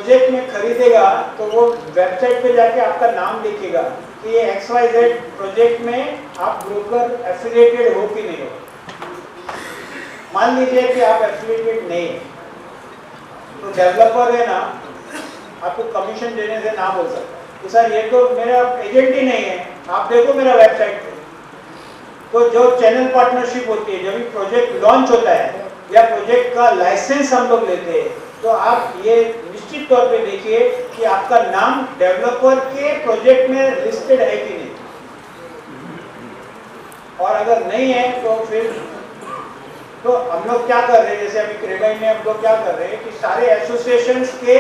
प्रोजेक्ट में खरीदेगा तो वो वेबसाइट पे जाके आपका नाम लिखेगा कि ये XYZ प्रोजेक्ट में आप ब्रोकर एफिलिएटेड हो कि नहीं हो। मान लीजिए कि आप एफिलिएटेड नहीं है, तो डेवलपर है ना, आपको कमीशन देने से ना बोल सकता कि सर ये तो मेरा एजेंट ही नहीं है, आप देखो मेरा वेबसाइट पे। तो जो चैनल पार्टनरशिप होती है, जब भी प्रोजेक्ट लॉन्च होता है या प्रोजेक्ट का लाइसेंस हम लोग लेते हैं, तो आप ये निश्चित तौर पे देखिए कि आपका नाम डेवलपर के प्रोजेक्ट में लिस्टेड है कि नहीं, और अगर नहीं है तो फिर तो हम लोग क्या कर रहे हैं, जैसे अभी क्रेबाई में हम लोग क्या कर रहे हैं कि सारे एसोसिएशंस के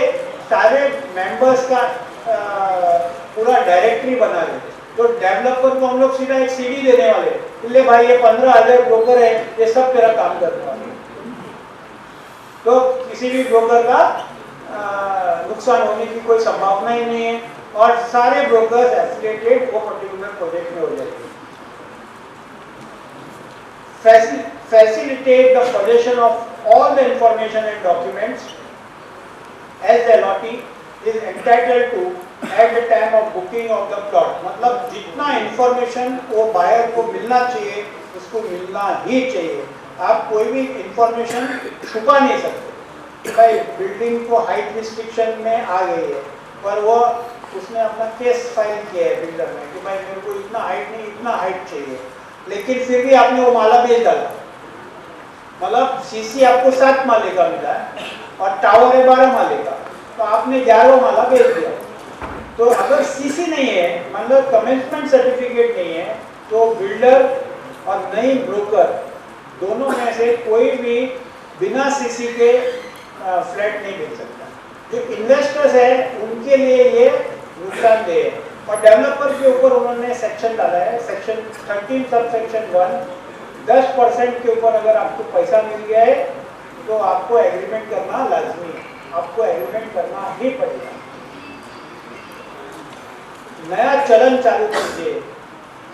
सारे मेंबर्स का पूरा डायरेक्टरी बना रहे हैं। तो डेवलपर को हम लोग सीधा एक सीडी देने वाले हैं, ले भाई ये 15,000 ब्रोकर है, ये सब तेरा काम करने वाले। तो किसी भी ब्रोकर का नुकसान होने की कोई संभावना ही नहीं है, और सारे ब्रोकर्स एफिलिएटेड वो पर्टिकुलर प्रोजेक्ट में हो जाएंगे। Facilitate the possession of all the information and documents as the allotee is entitled to at the time of booking of the plot। मतलब जितना इंफॉर्मेशन वो बायर को मिलना चाहिए उसको मिलना ही चाहिए। आप कोई भी इंफॉर्मेशन छुपा नहीं सकते। भाई बिल्डिंग को हाइट रिस्ट्रिक्शन में आ गई है, पर वो उसने अपना केस फाइल किया है बिल्डर में कि भाई मेरे को इतना हाइट नहीं, इतना हाइट चाहिए, लेकिन फिर भी आपने वो माला बेच डाला। मतलब सीसी आपको 7 माले का मिला है और टावर है 12 माले का, तो आपने 11 माला बेच दिया। तो अगर सीसी नहीं है, मतलब कमेंसमेंट सर्टिफिकेट नहीं है, तो बिल्डर और नई ब्रोकर दोनों में से कोई भी बिना सीसी के फ्लैट नहीं बेच सकता। जो इन्वेस्टर्स है उनके लिए ये नुकसानदेह है। और डेवलपर के ऊपर उन्होंने सेक्शन डाला है, सेक्शन 13 सब सेक्शन 1, 10% के ऊपर अगर आपको पैसा मिल गया है तो आपको एग्रीमेंट करना लाजमी है, आपको एग्रीमेंट करना ही पड़ेगा। नया चलन चालू कीजिए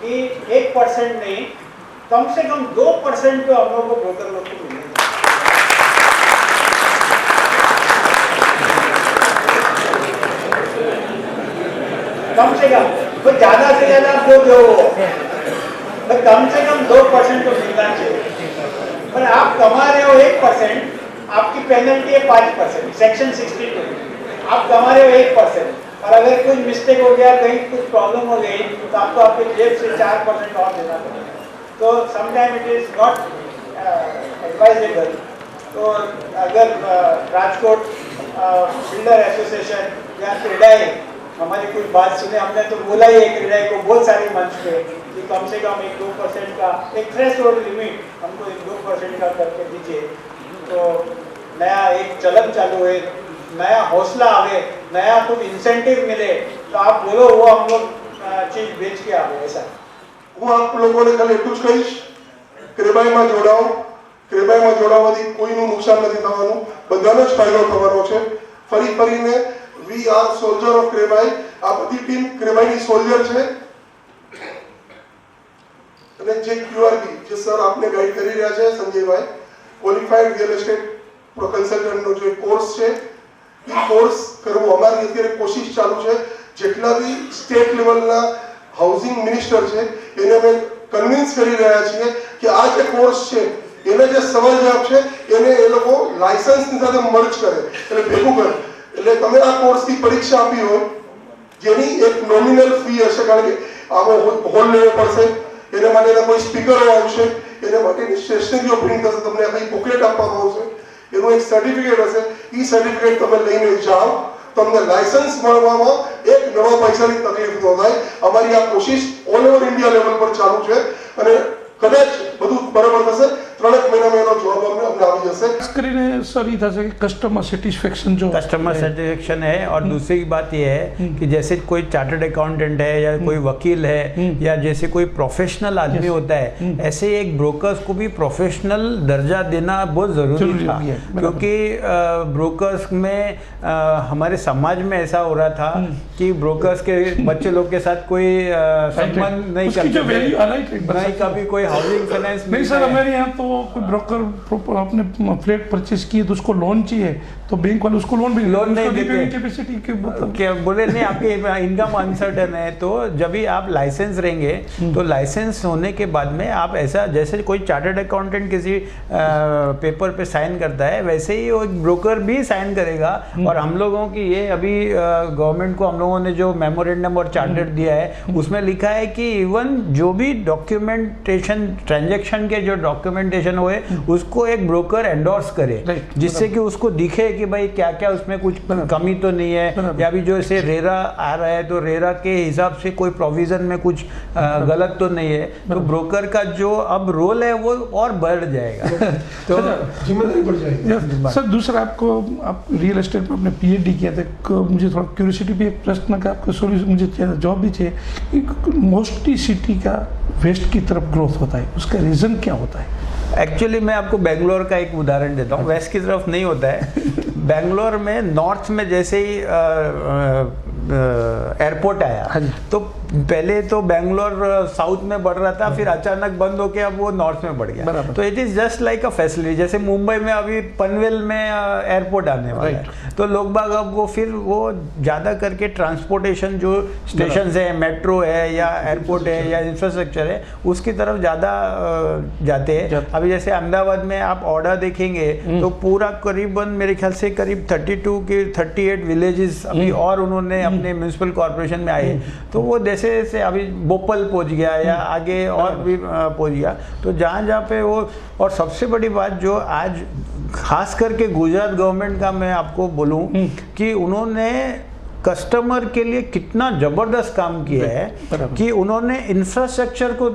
कि 1% नहीं, कम से कम 2% तो हम लोग को ब्रोकर लोग को मिलेगा। कम से कम तो ज्यादा से ज्यादा जो तो कम से कम 2% तो मिलना चाहिए। पर आप कमा रहे हो 1%, आपकी पेनल्टी है 5%, सेक्शन 62। आप कमा रहे हो 1%, और अगर कुछ मिस्टेक हो गया, कहीं कुछ प्रॉब्लम हो गई, तो आपको आपके जेब से 4% और देना पड़ेगा। तो sometime it is not advisable. तो अगर राजकोट बिल्डर एसोसिएशन या क्रेडाई हमारी कुछ बात सुने, हमने तो बोला ही है क्रेडाई को बहुत सारे मंच पे कि कम से कम 1-2% का एक थ्रेशोल्ड लिमिट हमको 1-2% का करके दीजिए, तो नया एक चलन चालू है, नया हौसला आवे, नया कुछ इंसेंटिव मिले, तो आप बोलो वो हम लोग चीज बेच के आवे। ऐसा હું આપ લોકોને ખાલી એટલું જ કહીશ, ક્રેબાઈમાં જોડાઓ। ક્રેબાઈમાં જોડાવાથી કોઈનું નુકસાન નથી થવાનું, બધાનો જ ફાયદો થવાનો છે। ફરીને વી આર સોલ્જર ઓફ ક્રેબાઈ, આ બધી ટીમ ક્રેબાઈની સોલ્જર છે। અને જે QRB જે સર આપને ગાઈડ કરી રહ્યા છે સંજયભાઈ, ક્વોલિફાઈડ રિયલ એસ્ટેટ કન્સલ્ટન્ટનો જે કોર્સ છે, એ કોર્સ કરવો અમારી અત્યારે કોશિશ ચાલુ છે। જેટલા બી સ્ટેટ લેવલના હાઉસિંગ મિનિસ્ટર છે એને અમે કન્વિન્સ કરી રહ્યા છીએ કે આ જે કોર્સ છે એને જે સવાલ જવાબ છે એને એ લોકો લાયસન્સની સાથે મર્જ કરે, એટલે ભેગું કરે। એટલે તમે આ કોર્સની પરીક્ષા આપી હોય જેની એક નોમિનલ ફી હશે, કારણ કે આમાં હોલ લેવો પડશે, એને માટેના કોઈ સ્પીકરો આવશે, એને માટેની સ્ટેશનરીઓ પ્રિન્ટ થશે, તમને કંઈ બુકલેટ આપવામાં આવશે, એનું એક સર્ટિફિકેટ હશે। એ સર્ટિફિકેટ તમે લઈને જાઓ, તમને લાયસન્સ મળવામાં એક નવા પૈસાની તકલીફ ન થાય। અમારી આ કોશિશ ઓલ ઓવર ઇન્ડિયા લેવલ પર ચાલુ છે અને કદાચ બધું બરાબર થશે, 3 મહિનામાં એનો જવાબ અમને આવી જશે। ખાસ કરીને સર એ થશે કે કસ્ટમર સેટિસ્ફેક્શન जो कस्टमर सेटिस्फेक्शन है। और दूसरी बात यह है कि जैसे कोई चार्टर्ड अकाउंटेंट है या कोई वकील है या जैसे कोई प्रोफेशनल आदमी होता है, ऐसे एक ब्रोकर्स को भी प्रोफेशनल दर्जा देना बहुत ज़रूरी था। क्योंकि ब्रोकर्स में हमारे समाज में ऐसा हो रहा था कि ब्रोकर्स के बच्चे लोग के साथ कोई संबंध नहीं करते, नहीं कभी कोई हाउसिंग फाइनेंस नहीं सर, हमारे यहाँ तो कोई ब्रोकर अपने फ्लैट परचेज किए तो उसको लोन चाहिए तो बैंक वाले उसको लोन भी लोन नहीं देते। कैपेसिटी के मतलब क्या बोले नहीं, आपके इनकम अनसर्टन है, तो जब भी आप लाइसेंस रहेंगे तो लाइसेंस होने के बाद में आप ऐसा, जैसे कोई चार्टर्ड अकाउंटेंट किसी पेपर पे साइन करता है, वैसे ही वो ब्रोकर भी साइन करेगा। और हम लोगों की ये अभी गवर्नमेंट को हम लोगों ने जो मेमोरेंडम और चार्टर दिया है उसमें लिखा है कि इवन जो भी डॉक्यूमेंटेशन, ट्रांजैक्शन के जो डॉक्यूमेंटेशन हुए उसको एक ब्रोकर एंडोर्स करे, जिससे कि उसको दिखे कि भाई क्या क्या उसमें कुछ कमी तो नहीं है, या भी जो ऐसे रेरा आ रहा है तो रेरा के हिसाब से कोई प्रोविजन में कुछ गलत तो नहीं है, तो ब्रोकर का जो अब रोल है वो और बढ़ जाएगा। तो जिम्मेदारी बढ़ जाएगी। सर दूसरा, आप रियल एस्टेट में अपने PhD किया था, मुझे थोड़ा क्यूरियोसिटी भी, एक प्रश्न का आपका सोल्यूशन मुझे चाहिए, जॉब भी चाहिए। मोस्टली सिटी का वेस्ट की तरफ ग्रोथ होता है, उसका रीज़न क्या होता है? एक्चुअली मैं आपको बेंगलोर का एक उदाहरण देता हूँ, वेस्ट की तरफ नहीं होता है। बेंगलोर में नॉर्थ में जैसे ही एयरपोर्ट आया तो पहले तो बेंगलोर साउथ में बढ़ रहा था, फिर अचानक बंद होके अब वो नॉर्थ में बढ़ गया। तो it is just like a facility, जैसे मुंबई में अभी पनवेल में एयरपोर्ट आने वाला है, तो लोग बाग अब वो फिर वो ज़्यादा करके ट्रांसपोर्टेशन जो स्टेशन है, मेट्रो है या एयरपोर्ट है या इंफ्रास्ट्रक्चर है, उसकी तरफ ज़्यादा जाते हैं। अभी जैसे अहमदाबाद में आप ऑर्डर देखेंगे तो पूरा करीबन मेरे ख्याल से करीब 32 के 38 विलेजेस अभी और उन्होंने अपने म्यूनसिपल कॉर्पोरेशन में आए, तो वो जैसे जैसे अभी बोपल पहुंच गया या आगे और भी पहुंच गया, तो जहाँ जहाँ पे वो। और सबसे बड़ी बात जो आज खास करके गुजरात गवर्नमेंट का मैं आपको बोलूँ कि उन्होंने कस्टमर के लिए कितना ज़बरदस्त काम किया है कि उन्होंने इंफ्रास्ट्रक्चर को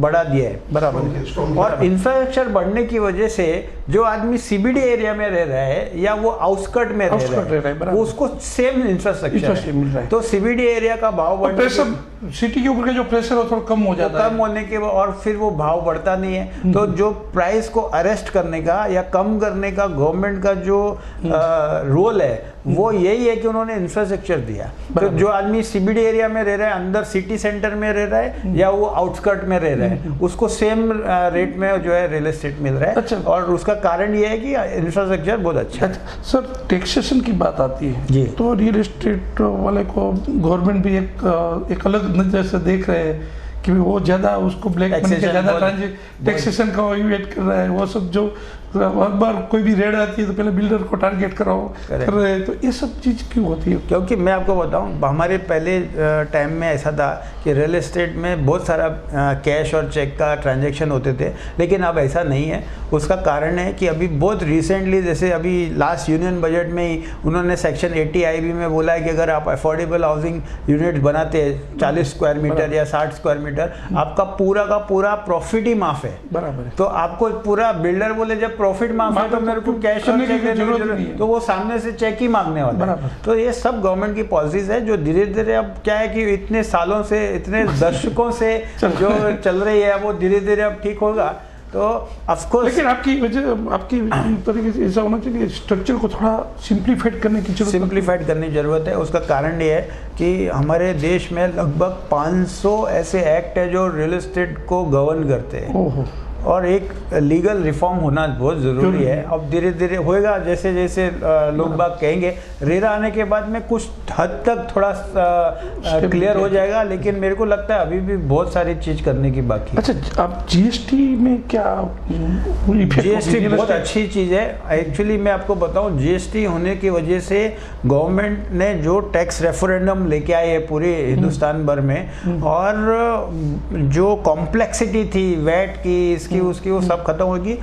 बढ़ा दिया है बराबर। और इंफ्रास्ट्रक्चर बढ़ने की वजह से जो आदमी CBD एरिया में रह रहा है या वो आउटस्कर्ट में रह रहा है वो उसको सेम इंफ्रास्ट्रक्चर मिल रहा है। तो CBD एरिया का भाव बढ़ने, सिटी के ऊपर का जो प्रेशर है थोड़ा कम हो जाता है, कम होने के और फिर वो भाव बढ़ता नहीं है। तो जो प्राइस को अरेस्ट करने का या कम करने का गवर्नमेंट का जो रोल है वो यही है कि उन्होंने इंफ्रास्ट्रक्चर दिया। तो जो आदमी CBD एरिया में रह रहा है, अंदर सिटी सेंटर में रह रहा है या वो आउटस्कर्ट में रह रहा है, उसको सेम रेट में जो है रियल एस्टेट मिल रहा है। अच्छा। और उसका कारण ये है कि इंफ्रास्ट्रक्चर बहुत अच्छा है। सर टैक्सेशन की बात आती है जी, तो रियल एस्टेट वाले को गवर्नमेंट भी एक अलग नजर से देख रहे हैं कि वो ज़्यादा उसको ब्लैक मनी के ज़्यादा टैक्सेशन का वेट कर रहा है। वो सब जो हर बार कोई भी रेड आती है तो पहले बिल्डर को टारगेट कर रहे हैं, तो ये सब चीज़ क्यों होती है? क्योंकि मैं आपको बताऊं, हमारे पहले टाइम में ऐसा था कि रियल एस्टेट में बहुत सारा कैश और चेक का ट्रांजैक्शन होते थे, लेकिन अब ऐसा नहीं है। उसका कारण है कि अभी बहुत रिसेंटली, जैसे अभी लास्ट यूनियन बजट में ही उन्होंने सेक्शन 80 IB में बोला है कि अगर आप अफोर्डेबल हाउसिंग यूनिट बनाते हैं 40 स्क्वायर मीटर या 60 स्क्वायर मीटर, आपका पूरा का पूरा प्रॉफिट ही माफ है। बराबर। तो आपको पूरा बिल्डर बोले जब प्रॉफिट माफ है तो मेरे को कैश और चेक देने की जरूरत नहीं है, तो वो सामने से चेक ही मांगने वाला है। तो ये सब गवर्नमेंट की पॉलिसीज है जो धीरे धीरे, अब क्या है कि इतने सालों से, इतने दशकों से जो चल रही है, वो धीरे धीरे अब ठीक होगा। तो ऑफ कोर्स, लेकिन आपकी तरीके से ऐसा होना चाहिए, स्ट्रक्चर को थोड़ा सिंप्लीफाइड करने की जरूरत है। उसका कारण ये है कि हमारे देश में लगभग 500 ऐसे एक्ट है जो रियल एस्टेट को गवर्न करते हैं, और एक लीगल रिफॉर्म होना बहुत ज़रूरी है। अब धीरे धीरे होएगा, जैसे जैसे लोग बाग कहेंगे। रेरा आने के बाद में कुछ हद तक थोड़ा क्लियर हो जाएगा, लेकिन मेरे को लगता है अभी भी बहुत सारी चीज़ करने की बाकी है। अच्छा, आप GST में क्या? GST बहुत अच्छी चीज़ है। एक्चुअली मैं आपको बताऊं, GST होने की वजह से गवर्नमेंट ने जो टैक्स रेफरेंडम लेके आए है पूरे हिंदुस्तान भर में, और जो कॉम्प्लेक्सिटी थी वैट की, उसकी वो सब खत्म होगी,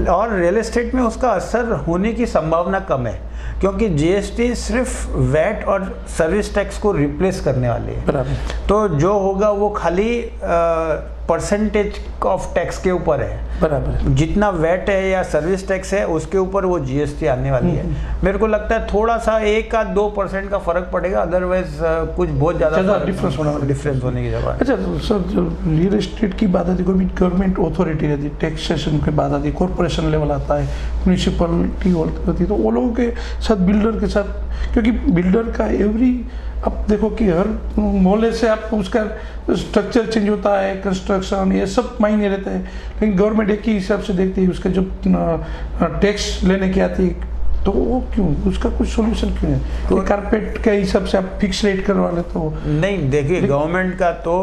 और रियल एस्टेट में उसका असर होने की संभावना कम है, क्योंकि GST सिर्फ वैट और सर्विस टैक्स को रिप्लेस करने वाली है। तो जो होगा वो खाली परसेंटेज ऑफ टैक्स के ऊपर है। बराबर। जितना वैट है या सर्विस टैक्स है उसके ऊपर वो GST आने वाली है। मेरे को लगता है थोड़ा सा 1-2% का फर्क पड़ेगा, अदरवाइज कुछ बहुत ज़्यादा डिफरेंस होने की जगह। अच्छा सर, जो रियल एस्टेट की बात आती है, कोई गवर्नमेंट अथॉरिटी रहती है, टैक्सेशन की बात आती है, कॉर्पोरेशन लेवल आता है, म्यूनिसिपलिटी होती है, तो वो लोगों के साथ, बिल्डर के साथ, क्योंकि बिल्डर का एवरी अब देखो कि हर मोहल्ले से आपको उसका स्ट्रक्चर चेंज होता है, कंस्ट्रक्शन, ये सब मायने रहते हैं, लेकिन गवर्नमेंट एक ही हिसाब से देखती है। उसका जो टैक्स लेने की आती है तो वो क्यों, उसका कुछ सॉल्यूशन क्यों है? तो कारपेट के हिसाब से आप फिक्स रेट करवा ले तो नहीं, देखिए गवर्नमेंट का तो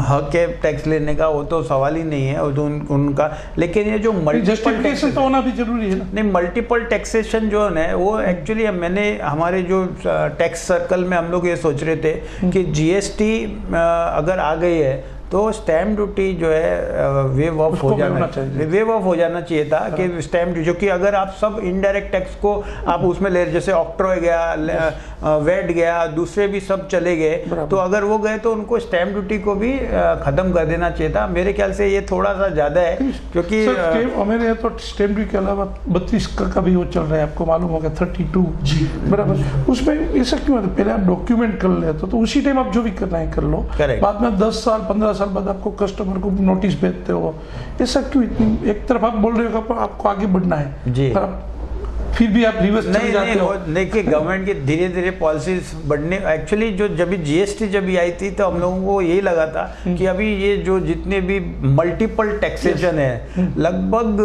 हक है टैक्स लेने का, वो तो सवाल ही नहीं है, और तो उनका, लेकिन ये जो जस्टिफिकेशन तो होना भी जरूरी है ना। नहीं, मल्टीपल टैक्सेशन जो है वो एक्चुअली मैंने हमारे जो टैक्स सर्कल में हम लोग ये सोच रहे थे कि जीएसटी अगर आ गई है तो स्टैम्प ड्यूटी जो है वेव ऑफ हो जाना चाहिए था कि स्टैम्प ड्यूटी, जो कि अगर आप सब इनडायरेक्ट टैक्स को आप उसमें ले, जैसे ऑक्ट्रॉय गया, वेट गया, दूसरे भी सब चले गए, तो अगर वो गए तो उनको स्टैम्प ड्यूटी को भी खत्म कर देना चाहिए था। मेरे ख्याल से ये थोड़ा सा ज़्यादा है, क्योंकि हमारे यहाँ तो स्टैम्प ड्यूटी के अलावा 32 का भी वो चल रहा है, आपको मालूम होगा 32 जी बराबर। उसमें ऐसा क्यों है? पहले आप डॉक्यूमेंट कर ले तो उसी टाइम आप जो भी करना है कर लो, बाद में 10 साल 15 साल बाद आपको कस्टमर को नोटिस भेजते हो। ऐसा क्यों? इतनी एक तरफ आप बोल रहे हो कि आपको आगे बढ़ना है जी, पर फिर भी आप रिवर्स चले जाते हो। देखिए गवर्नमेंट की धीरे धीरे पॉलिसीज बढ़ने, एक्चुअली जो जब जीएसटी जब आई थी तो हम लोगों को यही लगा था कि अभी ये जो जितने भी मल्टीपल टैक्सेशन है, लगभग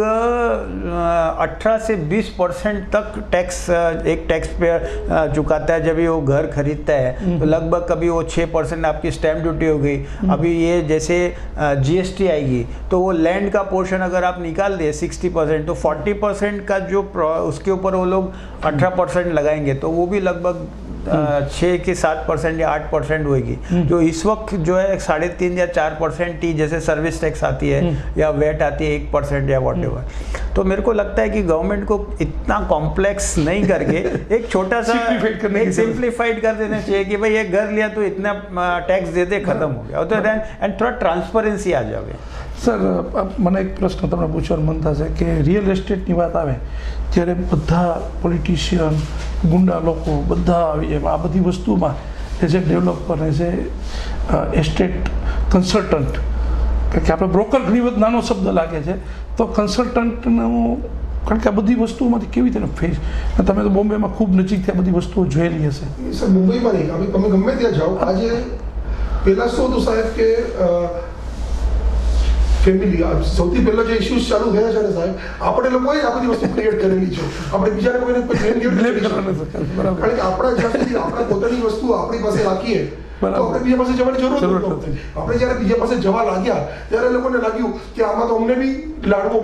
18 से 20% तक टैक्स एक टैक्स पेयर चुकाता है जब वो घर खरीदता है, तो लगभग कभी वो 6% आपकी स्टैम्प ड्यूटी हो गई। अभी ये जैसे जीएसटी आएगी तो वो लैंड का पोर्शन अगर आप निकाल दिए 60%, तो 40% का जो उसके ऊपर वो लोग 18% लगाएंगे, तो वो भी लगभग 6 के 7% या 8% होगी, जो इस वक्त जो है 3.5 या 4% ही, जैसे सर्विस टैक्स आती है या वेट आती है 1% या वॉटेवर। तो मेरे को लगता है कि गवर्नमेंट को इतना कॉम्प्लेक्स नहीं करके एक छोटा सा सिंप्लीफाइड कर देना चाहिए कि भाई एक घर लिया तो इतना टैक्स दे दे, खत्म हो गया, तो एंड थोड़ा ट्रांसपेरेंसी आ जाए। સર મને એક પ્રશ્ન તમને પૂછવાનું મન થશે કે રિયલ એસ્ટેટની વાત આવે ત્યારે બધા પોલિટિશિયન, ગુંડા લોકો બધા આવી જાય આ બધી વસ્તુમાં as a developer, as a estate consultant, કારણ કે આપણે બ્રોકર ઘણી વખત નાનો શબ્દ લાગે છે, તો કન્સલ્ટન્ટનું, કારણ કે આ બધી વસ્તુઓમાંથી કેવી રીતે ફેસ, તમે તો બોમ્બેમાં ખૂબ નજીકથી આ બધી વસ્તુઓ જોયેલી હશે। સર મુંબઈમાં નહીં, હવે તમે ગમે ત્યાં જાઓ, આજે પહેલાં શું હતું સાહેબ કે ફેમિલી સૌથી પહેલા જે ઇશ્યુઝ ચાલુ થયા છે ને સાહેબ, આપણે લોકોએ આ બધી વસ્તુ ક્રિએટ કરેલી છે, આપણે બીજાને કોઈને બ્લેમ કારણ કે આપણા જ્યાં સુધી આપણે પોતાની વસ્તુ આપણી પાસે રાખીએ તો આપણે બીજા પાસે જવાની જરૂર નથી। આપણે જ્યારે બીજા પાસે જવા લાગ્યા ત્યારે લોકોને લાગ્યું કે આમાં તો અમને બી લાડવો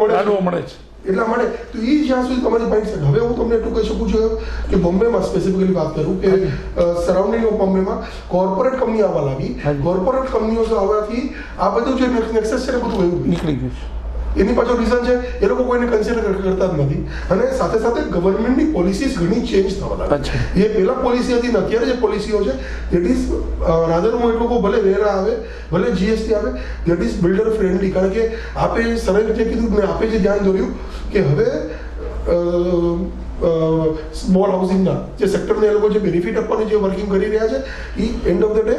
મળે છે, એટલા માટે તો એ જ્યાં સુધી તમારી માઇન્ડ સેટ। હવે હું તમને એટલું કહી શકું છું કે બોમ્બેમાં સ્પેસિફિકલી વાત કરું કે સરાઉન્ડિંગ ઓફ બોમ્બેમાં કોર્પોરેટ કંપની આવવા લાગી, કોર્પોરેટ કંપનીઓ આવવાથી આ બધું જે નેક્સસ છે ને બધું એવું નીકળી ગયું છે। એની પાછળ રીઝન છે એ લોકો કોઈને કન્સિડર કરતા જ નથી, અને સાથે સાથે ગવર્મેન્ટની પોલિસીઝ ઘણી ચેન્જ થવા લાગી। એ પહેલા પોલિસી હતી ને અત્યારે જે પોલિસીઓ છે દેટ ઇઝ રાધર હું એટલું કહું, ભલે વેરા આવે, ભલે જીએસટી આવે, દેટ ઇઝ બિલ્ડર ફ્રેન્ડલી। કારણ કે આપે સરળ રીતે કીધું ને આપે જે ધ્યાન દોર્યું કે હવે સ્મોલ હાઉસિંગના જે સેક્ટરને એ લોકો જે બેનિફિટ આપવાની જે વર્કિંગ કરી રહ્યા છે, એ એન્ડ ઓફ ધ ડે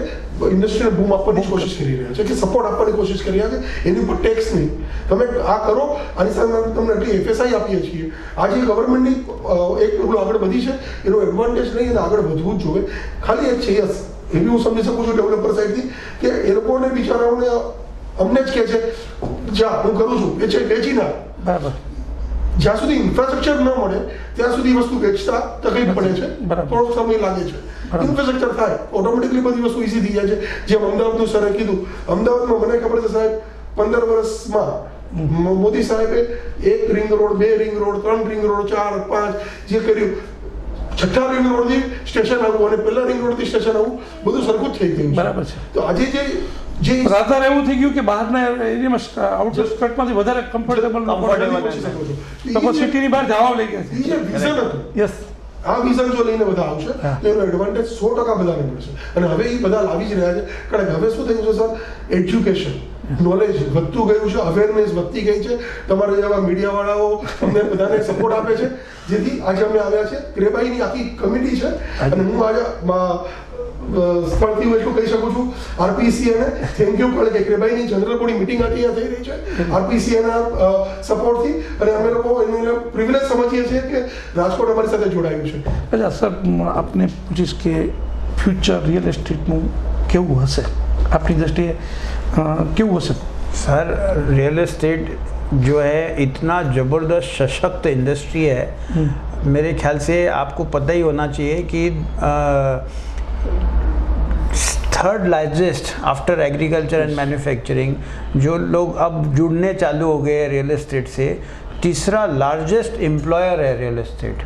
ઇન્ડસ્ટ્રીને બૂમ આપવાની કોશિશ કરી રહ્યા છે, કે સપોર્ટ આપવાની કોશિશ કરી રહ્યા છે, એની ઉપર ટેક્સ નહીં, તમે આ કરો, આની સામે તમને એટલી એફએસઆઈ આપીએ છીએ। આજે ગવર્મેન્ટની એક પગલું આગળ વધી છે, એનો એડવાન્ટેજ નહીં અને આગળ વધવું જ જોઈએ। ખાલી એક છે યસ, એવી હું સમજી શકું છું ડેવલપર સાઈડથી કે એ લોકોને બિચારાઓને અમને જ કહે છે જા હું કરું છું, એ છે વેચી ના, બરાબર, જ્યાં સુધી ઇન્ફ્રાસ્ટ્રક્ચર ન મળે ત્યાં સુધી વસ્તુ વેચતા તકલીફ પડે છે, થોડોક સમય લાગે છે। ઇન્ફ્રાસ્ટ્રક્ચર થાય ઓટોમેટિકલી બધી વસ્તુ ઇઝી થઈ જાય છે। જેમ અમદાવાદનું સરે કીધું, અમદાવાદમાં મને ખબર છે સાહેબ 15 વર્ષમાં મોદી સાહેબે 1 ring road, 2 ring road, 3 ring road, 4, 5 જે કર્યું, 6થા રિંગ રોડથી સ્ટેશન આવવું અને પહેલા રિંગ રોડથી સ્ટેશન આવવું બધું સરખું જ થઈ ગયું, બરાબર છે। તો આજે જે રાધાર એવું થઈ ગયું કે બહારના એરિયામાં આઉટસ્કર્ટમાંથી વધારે કમ્ફર્ટેબલ તો સિટીની બહાર જવા લઈ ગયા છે। એ જે વિઝન હતું, યસ, આ વિઝન જો લઈને બધા આવશે તો એનો એડવાન્ટેજ 100% બધાને મળશે, અને હવે એ બધા લાવી જ રહ્યા છે। કારણ કે હવે શું થયું છે સર, એજ્યુકેશન, નોલેજ વધતું ગયું છે, અવેરનેસ વધતી ગઈ છે, તમારા જેવા મીડિયાવાળાઓ અમને બધાને સપોર્ટ આપે છે, જેથી આજે અમે આવ્યા છે। ક્રેબાઈની આખી કમિટી છે, અને હું આજે સ્થળથી હું એટલું કહી શકું છું આરપીસીએને થેન્ક યુ, કારણ કે ક્રેબાઈની જનરલ બોડી મિટિંગ અહીંયા થઈ રહી છે આરપીસીએના સપોર્ટથી, અને અમે લોકો એને પ્રિવિલેજ સમજીએ છીએ કે રાજકોટ અમારી સાથે જોડાયું છે। अच्छा सर, आपने पूछिस कि ફ્યુચર રિયલ એસ્ટેટનું કેવું હશે આપની દ્રષ્ટિએ કેવું હશે? सर रियल एस्टेट जो है इतना ज़बरदस्त सशक्त इंडस्ट्री है, मेरे ख्याल से आपको पता ही होना चाहिए कि third largest after agriculture and manufacturing जो लोग अब जुड़ने चालू हो गए रियल एस्टेट से, तीसरा लार्जेस्ट एम्प्लॉयर है रियल एस्टेट।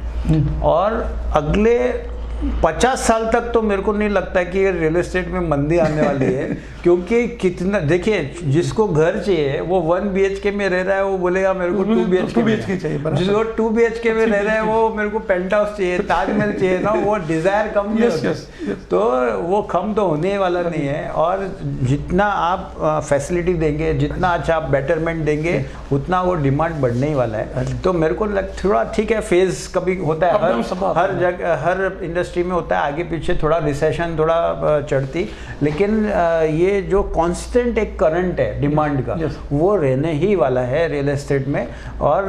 और अगले 50 साल तक तो मेरे को नहीं लगता कि ये रियल एस्टेट में मंदी आने वाली है, क्योंकि कितना देखिए, जिसको घर चाहिए वो 1 BHK में रह रहा है वो बोलेगा मेरे को 2 BHK चाहिए, जिसको 2 BHK में रह रहा है वो मेरे को पेंट हाउस चाहिए, ताजमहल चाहिए ना, वो डिज़ायर कम नहीं होती। तो वो कम तो होने वाला नहीं है। और जितना आप फैसिलिटी देंगे, जितना अच्छा आप बेटरमेंट देंगे, उतना वो डिमांड बढ़ने ही वाला है। तो मेरे को थोड़ा ठीक है, फेज कभी होता है, हर जगह हर इंडस्ट्री में होता है, आगे पीछे थोड़ा रिसेशन थोड़ा चढ़ती, लेकिन ये जो कांस्टेंट एक करंट है डिमांड का, वो रहने ही वाला है रियल एस्टेट में। और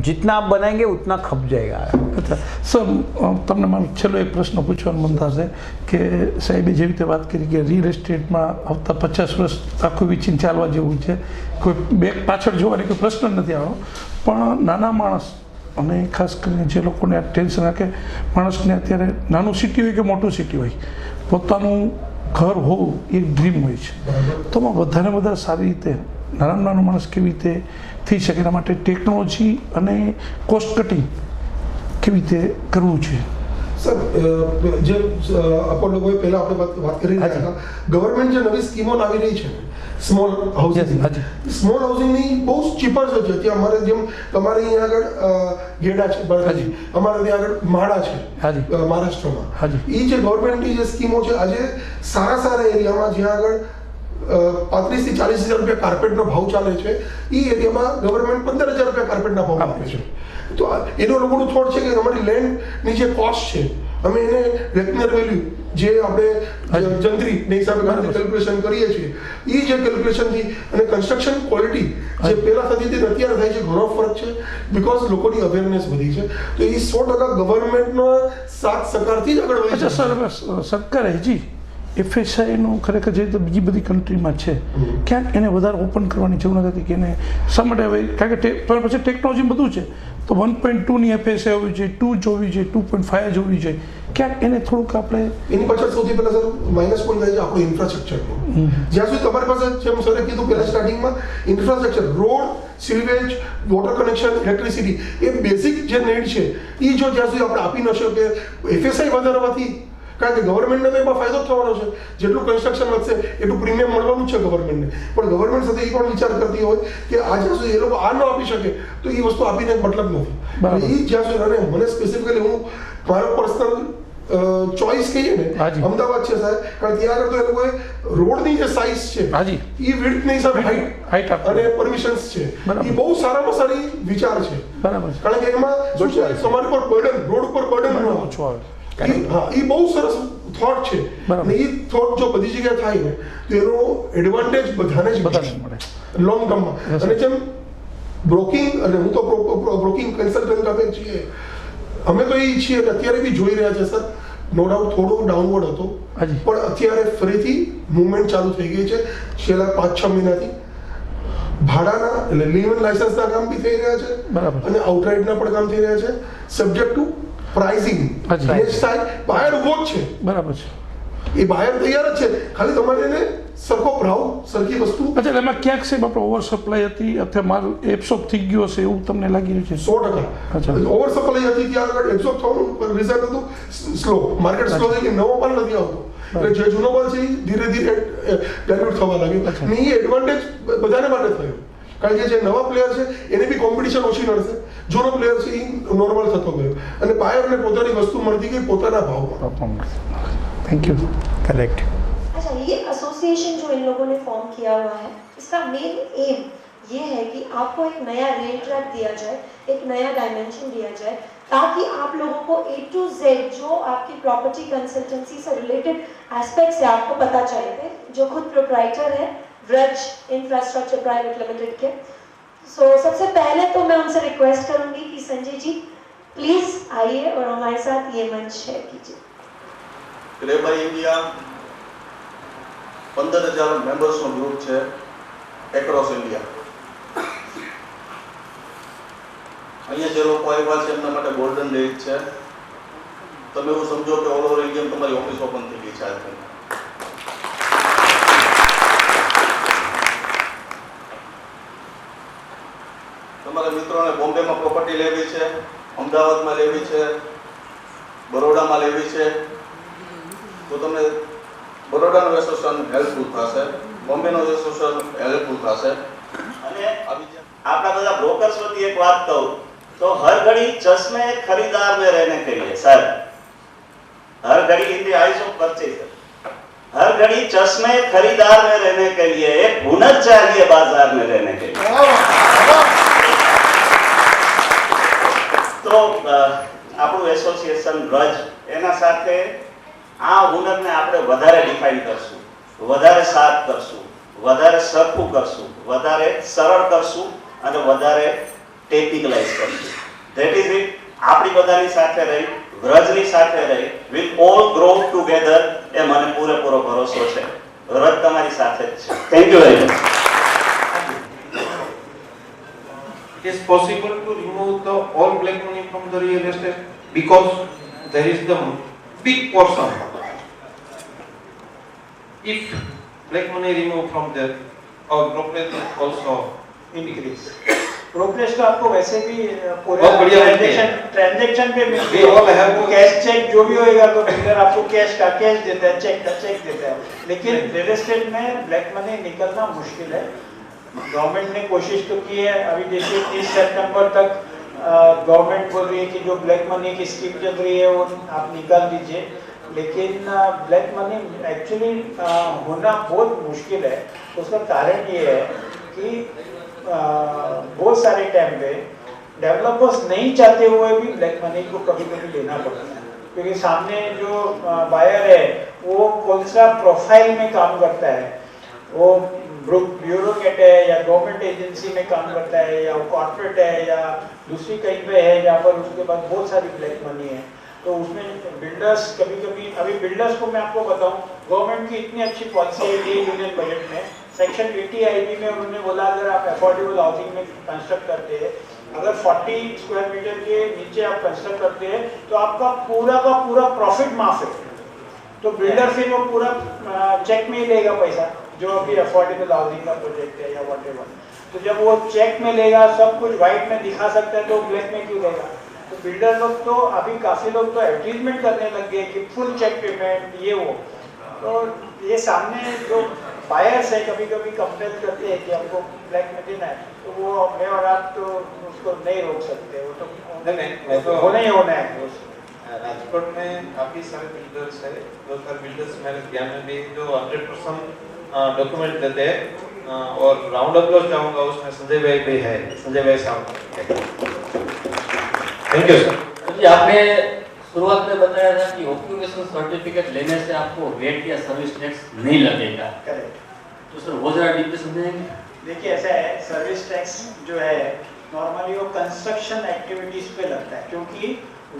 जितना आप बनाएंगे उतना खप जाएगा। अच्छा सर, તમને મારો છેલ્લો એક પ્રશ્ન પૂછવાનો મન થશે કે સાહેબે જેવી રીતે વાત કરી કે રિયલ એસ્ટેટમાં આવતા 50 વર્ષ આખું વિચીને ચાલવા જેવું છે, કોઈ બેક પાછળ જોવાની કોઈ પ્રશ્ન નથી આવવાનો, પણ નાના માણસ અને ખાસ કરીને જે લોકોને આ ટેન્શન રાખે, માણસને અત્યારે નાનું સિટી હોય કે મોટું સિટી હોય, પોતાનું ઘર હોવું એક ડ્રીમ હોય છે, તો એમાં વધારે વધારે સારી રીતે નાનામાં નાનો માણસ કેવી રીતે થઈ શકે, એના માટે ટેકનોલોજી અને કોસ્ટ કટિંગ કેવી રીતે કરવું છે? સર, જે આપણે લોકોએ પહેલા આપણે વાત કરી રહ્યા હતા, ગવર્મેન્ટ જે નવી સ્કીમો લાવી રહી છે સ્મોલ હાઉસિંગની બહુ ચીપર છે. ત્યાં અમારે જેમ તમારે અહીંયા આગળ ગેડા છે, અમારે ત્યાં આગળ માળા છે મહારાષ્ટ્રમાં, એ જે ગવર્મેન્ટની જે સ્કીમો છે, આજે સારા સારા એરિયામાં જ્યાં આગળ 35 થી 40 હજાર રૂપિયા કાર્પેટનો ભાવ ચાલે છે, એ એરિયામાં ગવર્મેન્ટ 15,000 રૂપિયા કાર્પેટના ભાવ આપે છે. તો એનો લોકોનું થોટ છે કે અમારી લેન્ડની જે કોસ્ટ છે, અમે એને રેકનર વેલ્યુ જે આપણે જંત્રીને હિસાબે કેલ્ક્યુલેશન કરીએ છીએ, એ જે કેલ્ક્યુલેશનથી અને કન્સ્ટ્રક્શન ક્વોલિટી જે પહેલાં થતી હતી અત્યારે થાય છે, ઘણો ફરક છે, બિકોઝ લોકોની અવેરનેસ વધી છે. તો એ 100% ગવર્મેન્ટનો સાથ સહકારથી જ આગળ વધી છે. સર, સરકારે હજી FSIનું ખરેખર જે રીતે બીજી બધી કન્ટ્રીમાં છે, ક્યાંક એને વધારે ઓપન કરવાની જરૂર નથી કે એને શા માટે હવે, કારણ કે પછી ટેકનોલોજી બધું છે, તો 1.2ની FSI હોવી જોઈએ, 2 જોવી જોઈએ, 2.5 જોવી જોઈએ, ક્યાંક એને થોડુંક આપણે એની પાછળ સૌથી પહેલા સર માઇનસ પોઈન્ટ થાય છે આપણું ઇન્ફ્રાસ્ટ્રક્ચરનું. જ્યાં સુધી તમારી પાસે, જેમ સરે કીધું પહેલા સ્ટાર્ટિંગમાં, infrastructure, road, sewage, water connection, electricity, એ બેઝિક જે નીડ છે, એ જો જ્યાં સુધી આપણે આપી ન શકીએ, FSI વધારવાથી, કારણ કે ગવર્મેન્ટને તો એમાં ફાયદો થવાનો છે, જેટલું કન્સ્ટ્રક્શન વધશે એટલું પ્રીમિયમ મળવાનું છે ગવર્મેન્ટને, પણ ગવર્મેન્ટ સાથે એ પણ વિચાર કરતી હોય કે આ જ્યાં સુધી એ લોકો આ ન આપી શકે તો એ વસ્તુ આપીને મતલબ નથી. એ જ્યાં સુધી, અને મને સ્પેસિફિકલી હું મારો પર્સનલ ચોઇસ કહીએ ને, અમદાવાદ છે સાહેબ, કારણ કે ત્યાં આગળ તો એ લોકોએ રોડની જે સાઇઝ છે, એ વિડ્થની હિસાબે હાઈટ અને પરમિશન્સ છે, એ બહુ સારામાં સારી વિચાર છે. કારણ કે એમાં શું છે, તમારી પર બર્ડન, રોડ ઉપર બર્ડન ઓછું આવે. હા, એ બહુ સરસ થોટ છે, અને એ થોટ જો બધી જગ્યાએ થાય ને તો એનો એડવાન્ટેજ બધાને જ મળે લોંગ ટર્મમાં. અને જેમ બ્રોકિંગ, અને હું તો બ્રોકિંગ કન્સલ્ટન્ટ અમે છીએ, અમે તો એ છીએ કે અત્યારે બી જોઈ રહ્યા છે સર, નો ડાઉટ થોડો ડાઉનવર્ડ હતો, પણ અત્યારે ફરીથી મુવમેન્ટ ચાલુ થઈ ગઈ છે છેલ્લા 5-6 મહિનાથી. ભાડાના એટલે લીવ એન્ડ લાયસન્સના કામ બી થઈ રહ્યા છે, અને આઉટરાઇટના પણ કામ થઈ રહ્યા છે, સબ્જેક્ટ ટુ પ્રાઇસિંગ. બાયર ઉભો જ છે, બરાબર છે, એ બાયર તૈયાર જ છે, ખાલી તમારે એને સરખો ભાવ, સરખી વસ્તુ. અચ્છા, એમાં ક્યાંક સાહેબ આપણે ઓવર સપ્લાય હતી અથવા માલ એબ્સોર્બ થઈ ગયો હશે એવું તમને લાગી રહ્યું છે? 100% ઓવર સપ્લાય હતી, ત્યાં આગળ એબ્સોર્બ થવાનું રીઝન હતું સ્લો, માર્કેટ સ્લો થઈ ગઈ, નવો માલ નથી આવતો, એટલે જે જૂનો માલ છે એ ધીરે ધીરે ડાયલ્યુટ થવા લાગ્યો, અને એ એડવાન્ટેજ બધાને માટે થયો, કારણ કે જે નવા પ્લેયર છે એને બી કોમ્પિટિશન ઓછી નડશે, જૂનો પ્લેયર છે એ નોર્મલ થતો ગયો, અને બાયરને પોતાની વસ્તુ મળતી ગઈ પોતાના ભાવમાં. Thank you. करेक्ट. अच्छा, ये एसोसिएशन जो इन लोगों ने फॉर्म किया हुआ है, इसका मेन एम ये है कि आपको एक नया रेल ट्रैक दिया जाए, एक नया डायमेंशन दिया जाए, ताकि आप लोगों को A to Z जो आपकी प्रॉपर्टी कंसल्टेंसी से रिलेटेड एस्पेक्ट्स है आपको पता चले थे, जो खुद प्रोप्राइटर है व्रज इंफ्रास्ट्रक्चर प्राइवेट लिमिटेड के. सो सबसे पहले तो मैं उनसे रिक्वेस्ट करूंगी कि संजय जी प्लीज आइए और हमारे साथ ये मंच शेयर कीजिए. ક્લે બાય ઇન્ડિયા 15,000 મેમ્બર્સનો ગ્રુપ છે એક્રોસ ઇન્ડિયા. અહીંયા જે લોકો આવ્યા છે એમના માટે ગોલ્ડન ડેટ છે. તમે એવું સમજો કે ઓલ ઓવર ઇન્ડિયા તમારી ઓફિસ ઓપન થઈ ગઈ છે આજથી. તમારા મિત્રોને બોમ્બેમાં પ્રોપર્ટી લેવી છે, અમદાવાદમાં લેવી છે, બરોડામાં લેવી છે, તો તમને બરોડાનું એસોસિએશન હેલ્પફુલ થશે, બોમ્બેનું એસોસિએશન હેલ્પફુલ થશે. અને આપણા બધા બ્રોકર્સ વતી એક વાત કહું तो हर घड़ी चश्मे खरीदार में रहने के लिए सर, हर घड़ी in the eyes of purchaser, हर घड़ी चश्मे खरीदार में रहने के लिए एक हुनर चाहिए बाजार में रहने के लिए. तो આપણું એસોસિએશન રજ એના સાથે આ હુનરને આપણે વધારે ડિફાઇન કરશું, વધારે સાફ કરશું, વધારે સરખું કરશું, વધારે સરળ કરશું અને વધારે ટેકનિકલાઇઝ કરશું. That is it. આપણી બધાની સાથે રહી, વ્રજની સાથે રહી, વિલ ઓલ ગ્રો ટુગેધર એ મને પૂરેપૂરો ભરોસો છે. વ્રજ તમારી સાથે જ છે. Thank you very much. It is possible to remove the all black money from the real estate because there is the big portion. If black money removed from there, our brokerage also increase progress तो आपको वैसे भी पूरे बहुत बढ़िया transaction पे We all have to- cash cheque जो भी होएगा तो डीलर आपको कैश का कैश देता है, चेक का चेक देता है. लेकिन रियल एस्टेट में ब्लैक मनी निकलना मुश्किल है. गवर्नमेंट ने कोशिश तो की है. अभी देखिए 30 सितंबर तक गवर्नमेंट बोल रही है कि जो ब्लैक मनी की स्कीम चल रही है वो आप निकाल दीजिए. लेकिन ब्लैक मनी एक्चुअली होना बहुत मुश्किल है. उसका कारण ये है कि बहुत सारे टाइम पे डेवलपर्स नहीं चाहते हुए भी ब्लैक मनी को कभी कभी लेना पड़ता है, क्योंकि सामने जो बायर है वो कौन सा प्रोफाइल में काम करता है, वो ब्यूरोक्रेट है या गवर्नमेंट एजेंसी में काम करता है या वो कॉर्पोरेट है या दूसरी कहीं पे है जहाँ पर उसके पास बहुत सारी ब्लैक मनी है. तो उसमें बिल्डर्स कभी कभी, अभी बिल्डर्स को मैं आपको बताऊं, गवर्नमेंट की इतनी अच्छी पॉलिसी है यूनियन बजट में. सेक्शन 80 आईबी में उन्होंने बोला अगर आप अफोर्डेबल हाउसिंग में कंस्ट्रक्ट करते हैं, अगर 40 स्क्वायर मीटर के नीचे आप कंस्ट्रक्ट करते हैं तो आपका पूरा का पूरा प्रॉफिट माफ है. तो बिल्डर फिर वो पूरा चेक में ही लेगा पैसा, जो अभी अफोर्डेबल हाउसिंग का प्रोजेक्ट है या व्हाटएवर. तो जब वो चेक में लेगा, सब कुछ व्हाइट में दिखा सकता है, तो ब्लैक में क्यों लेगा. तो बिल्डर लोग तो अभी काफी लोग तो एडवर्टीजमेंट करने लग गए कि फुल चेक पेमेंट ये वो. तो ये सामने जो बायर्स है कभी कभी कंपेल करते हैं कि हमको ब्लैक में देना है, तो वो मैं और आप तो उसको नहीं रोक सकते. वो तो होना ही होना है. राजकोट में काफी सारे बिल्डर्स है, दो चार बिल्डर्स मेरे ध्यान में भी जो 100% डॉक्यूमेंट देते हैं. और राउंड अप्रोच चाहूंगा उसमें संजय भाई भी है, संजय भाई साहब. Thank you sir. जी आपने शुरुआत में बताया था कि ऑक्यूपेशन सर्टिफिकेट लेने से आपको वेट या सर्विस टैक्स नहीं लगेगा. करेक्ट. तो सर वो जरा डीप में समझाएंगे. देखिए ऐसा है, सर्विस टैक्स जो है नॉर्मली वो कंस्ट्रक्शन एक्टिविटीज पे लगता है, क्योंकि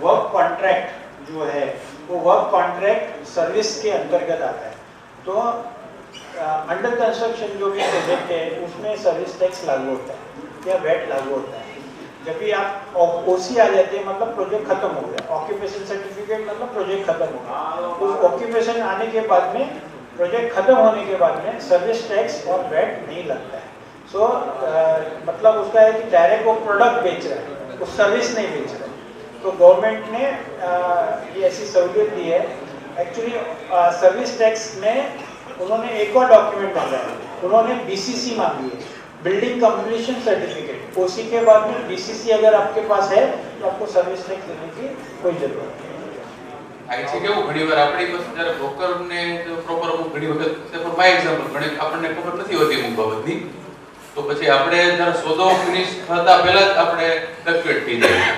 वर्क कॉन्ट्रैक्ट जो है वो वर्क कॉन्ट्रैक्ट सर्विस के अंतर्गत आता है. तो अंडर कंस्ट्रक्शन जो भी प्रोजेक्ट है उसमें सर्विस टैक्स लागू होता है या वेट लागू होता है. जब भी आप ओसी आ जाते हैं मतलब प्रोजेक्ट खत्म हो गया. ऑक्यूपेशन सर्टिफिकेट मतलब प्रोजेक्ट खत्म हो गया. उस ऑक्यूपेशन आने के बाद में, प्रोजेक्ट खत्म होने के बाद में सर्विस टैक्स और वेट नहीं लगता है. सो मतलब उसका है कि डायरेक्ट वो प्रोडक्ट बेच रहा है, वो सर्विस नहीं बेच रहा है. तो गवर्नमेंट ने ये ऐसी सहूलियत दी है. एक्चुअली सर्विस टैक्स में उन्होंने एक और डॉक्यूमेंट मांगा है. उन्होंने बीसीसी मांगी है, बिल्डिंग कंप्लीशन सर्टिफिकेट. ओसी के बाद में बीसीसी अगर आपके पास है तो आपको सर्विस टैक्स देने की कोई जरूरत नहीं. થાય છે કેવું ઘણી વાર આપણી પાસે જ્યારે બ્રોકરને પ્રોપર અમુક ઘણી વખત ફોર માય એક્ઝામ્પલ ઘણી આપણને ખબર નથી હોતી અમુક બાબતની, તો પછી આપણે જ્યારે સોદો ફિનિશ થતા પહેલા જ આપણે ફ્લક્ચ્યુએટ થઈ જાય.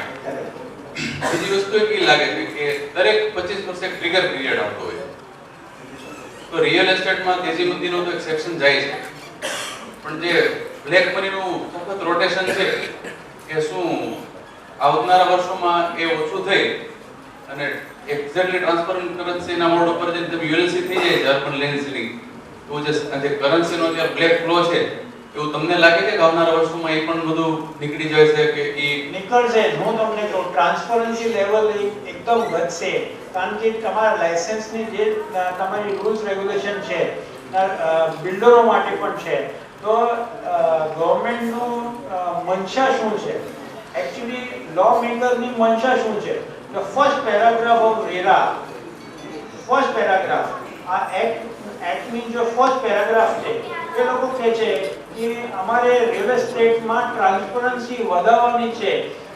બીજી વસ્તુ એ લાગે છે કે દરેક 25% ટ્રિગર પીરિયડ આવતો હોય. તો રિયલ એસ્ટેટમાં તેજી મંદીનો તો એક સેક્શન જાય છે, પણ જે બ્લેક મનીનું સખત રોટેશન છે એ શું આવનારા વર્ષોમાં એ ઓછું થઈ અને એક્ઝેક્ટલી ટ્રાન્સપરન્સીના મોડ ઉપર જે તમે યુએલસી થઈ જાય છે અર્બન લેન્ડ સીલિંગ, તો જે કરન્સીનો જે બ્લેક ફ્લો છે એવું તમને લાગે છે કે આવનારા વર્ષોમાં એ પણ બધું નીકળી જાય છે કે એ નીકળશે? હું તમને કહું, ટ્રાન્સપરન્સી લેવલ એકદમ વધશે, કારણ કે તમારા લાયસન્સની જે તમારી રૂલ્સ રેગ્યુલેશન છે બિલ્ડરો માટે પણ છે, તો ગવર્મેન્ટનું મંશા શું છે, એકચ્યુઅલી લો મેકરની મંશા શું છે? The first paragraph of RERA, first paragraph આ એક્ટની જો ફર્સ્ટ પેરાગ્રાફ છે એ લોકો કહે છે કે અમારે રિયલ એસ્ટેટમાં ટ્રાન્સપરન્સી વધારવાની છે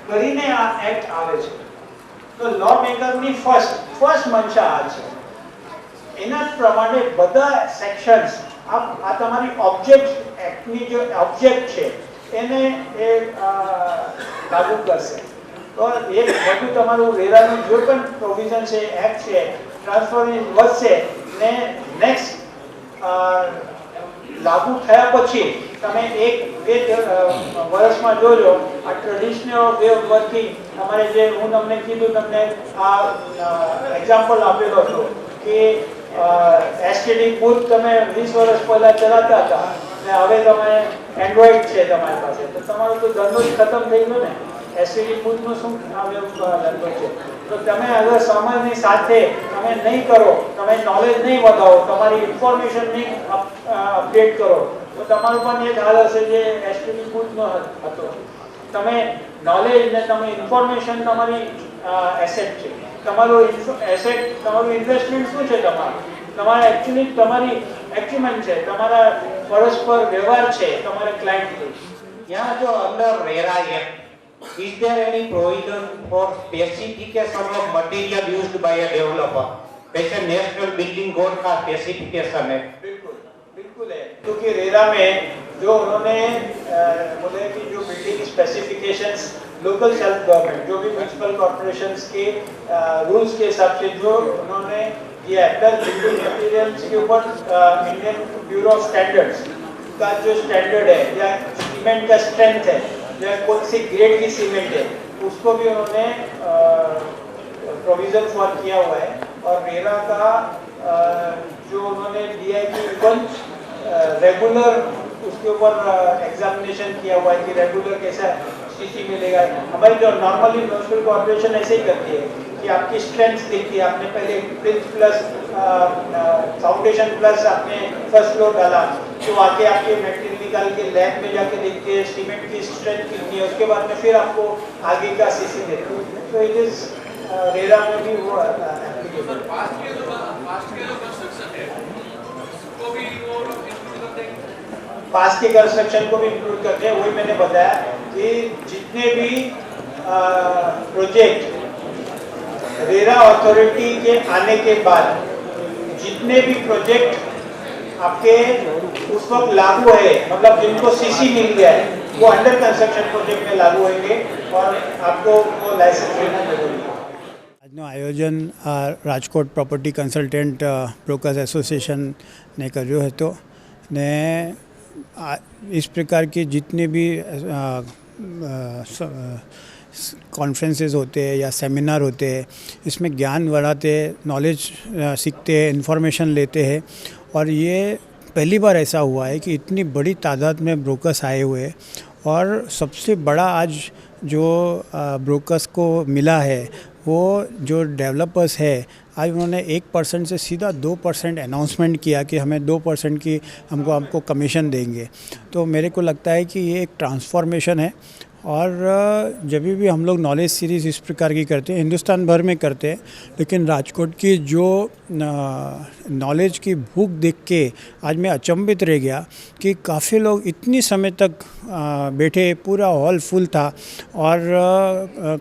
કરીને આ એક્ટ આવે છે. તો લો મેકરની ફર્સ્ટ મંશા આ છે. એના પ્રમાણે બધા સેક્શન્સ આ તમારી ઓબ્જેક્ટ એક્ટની જે ઓબ્જેક્ટ છે એને એ લાગુ કરશે. તો એ બધું તમારું રેરાનું જે પણ પ્રોવિઝન છે, એક્ટ છે, ટ્રાન્સફરની વધશે ને નેક્સ્ટ લાગુ થયા પછી તમે 1-2 વર્ષમાં જોજો આ ટ્રેડિશનલ વે ઓફ વર્કિંગ તમારે જે હું તમને કીધું, તમને આ એક્ઝામ્પલ આપેલો હતો કે એસટીડી બૂથ તમે 20 વર્ષ પહેલા ચલાવતા હતા ને હવે તમે એન્ડ્રોઈડ છે તમારી પાસે, તો તમારો તો ધંધો જ ખતમ થઈ ગયો ને. એસટીડી બૂથનો શું ધંધો છે? તો તમે અગર સમયની સાથે તમે નહીં કરો, તમે નોલેજ નહીં વધારો, તમારી ઇન્ફોર્મેશન નહીં અપડેટ કરો, તો તમારું પણ એ જ હાલ હશે જે એસટીડી બૂથનો હતો. તમે નોલેજ ને તમે ઇન્ફોર્મેશન તમારી એસેટ છે. તમારું એસેટ, તમારું ઇન્વેસ્ટમેન્ટ શું છે? તમારા એકચ્યુઅલી તમારી એક્યુમેન્ટ છે, તમારા પરસ્પર વ્યવહાર છે તમારા ક્લાયન્ટથી. यहाँ जो अंदर RERA act, is there any provision for specification of material used by a developer? जैसे नेशनल बिल्डिंग कोड का स्पेसिफिकेशन है. बिल्कुल है, क्योंकि रेरा में जो उन्होंने बोले कि जो building specifications local self government जो भी म्यूनिसिपल कॉर्पोरेशंस के रूल्स के हिसाब से जो उन्होंने किया है, प्लस बिल्डिंग मटेरियल्स के ऊपर इंडियन ब्यूरो ऑफ स्टैंडर्ड्स का जो स्टैंडर्ड है या सीमेंट का स्ट्रेंथ है या कौन सी ग्रेड की सीमेंट है, उसको भी उन्होंने प्रोविजन फॉर किया हुआ है. और रेरा का जो उन्होंने दिया है कि इवन रेगुलर उसके ऊपर एग्जामिनेशन किया हुआ है कि रेगुलर कैसा स्थिति मिलेगा. हमारी जो नॉर्मली म्यूनिसिपल कॉर्पोरेशन ऐसे ही करती है कि आपकी स्ट्रेंथ देखती है, आपने पहले प्रिंस प्लस फाउंडेशन प्लस आपने फर्स्ट फ्लोर डाला, तो आके आपके मटेरियल निकाल के लैब में जाके देखते हैं सीमेंट की स्ट्रेंथ कितनी है, उसके बाद में फिर आपको आगे का सीसी देते हैं. तो इट इज रेरा में भी वो एप्लीकेबल. पास के कंस्ट्रक्शन को भी इंक्लूड करते हैं. वही मैंने बताया कि जितने भी प्रोजेक्ट रेरा अथॉरिटी के आने के बाद जितने भी प्रोजेक्ट आपके उस वक्त लागू है, मतलब जिनको सीसी मिल गया है, वो अंडर कंस्ट्रक्शन प्रोजेक्ट में लागू होंगे और आपको वो लाइसेंस लेना जरूरी है. આજનું આયોજન રાજકોટ પ્રોપર્ટી કન્સલ્ટન્ટ બ્રોકર્સ એસોસિએશને કર્યો હતો ને इस प्रकार की जितने भी कॉन्फ्रेंसेस होते हैं या सेमिनार होते हैं, इसमें ज्ञान बढ़ाते, नॉलेज सीखते हैं, इन्फॉर्मेशन लेते हैं. और ये पहली बार ऐसा हुआ है कि इतनी बड़ी तादाद में ब्रोकर्स आए हुए हैं. और सबसे बड़ा आज जो ब्रोकर्स को मिला है वो जो डेवलपर्स है, आज उन्होंने 1% से सीधा 2% अनाउंसमेंट किया कि हमें 2% की हमको कमीशन देंगे. तो मेरे को लगता है कि ये एक ट्रांसफॉर्मेशन है. और जब भी हम लोग नॉलेज सीरीज़ इस प्रकार की करते हैं, हिंदुस्तान भर में करते हैं, लेकिन राजकोट की जो नॉलेज की भूख देख के आज मैं अचंभित रह गया कि काफ़ी लोग इतनी समय तक बैठे, पूरा हॉल फुल था. और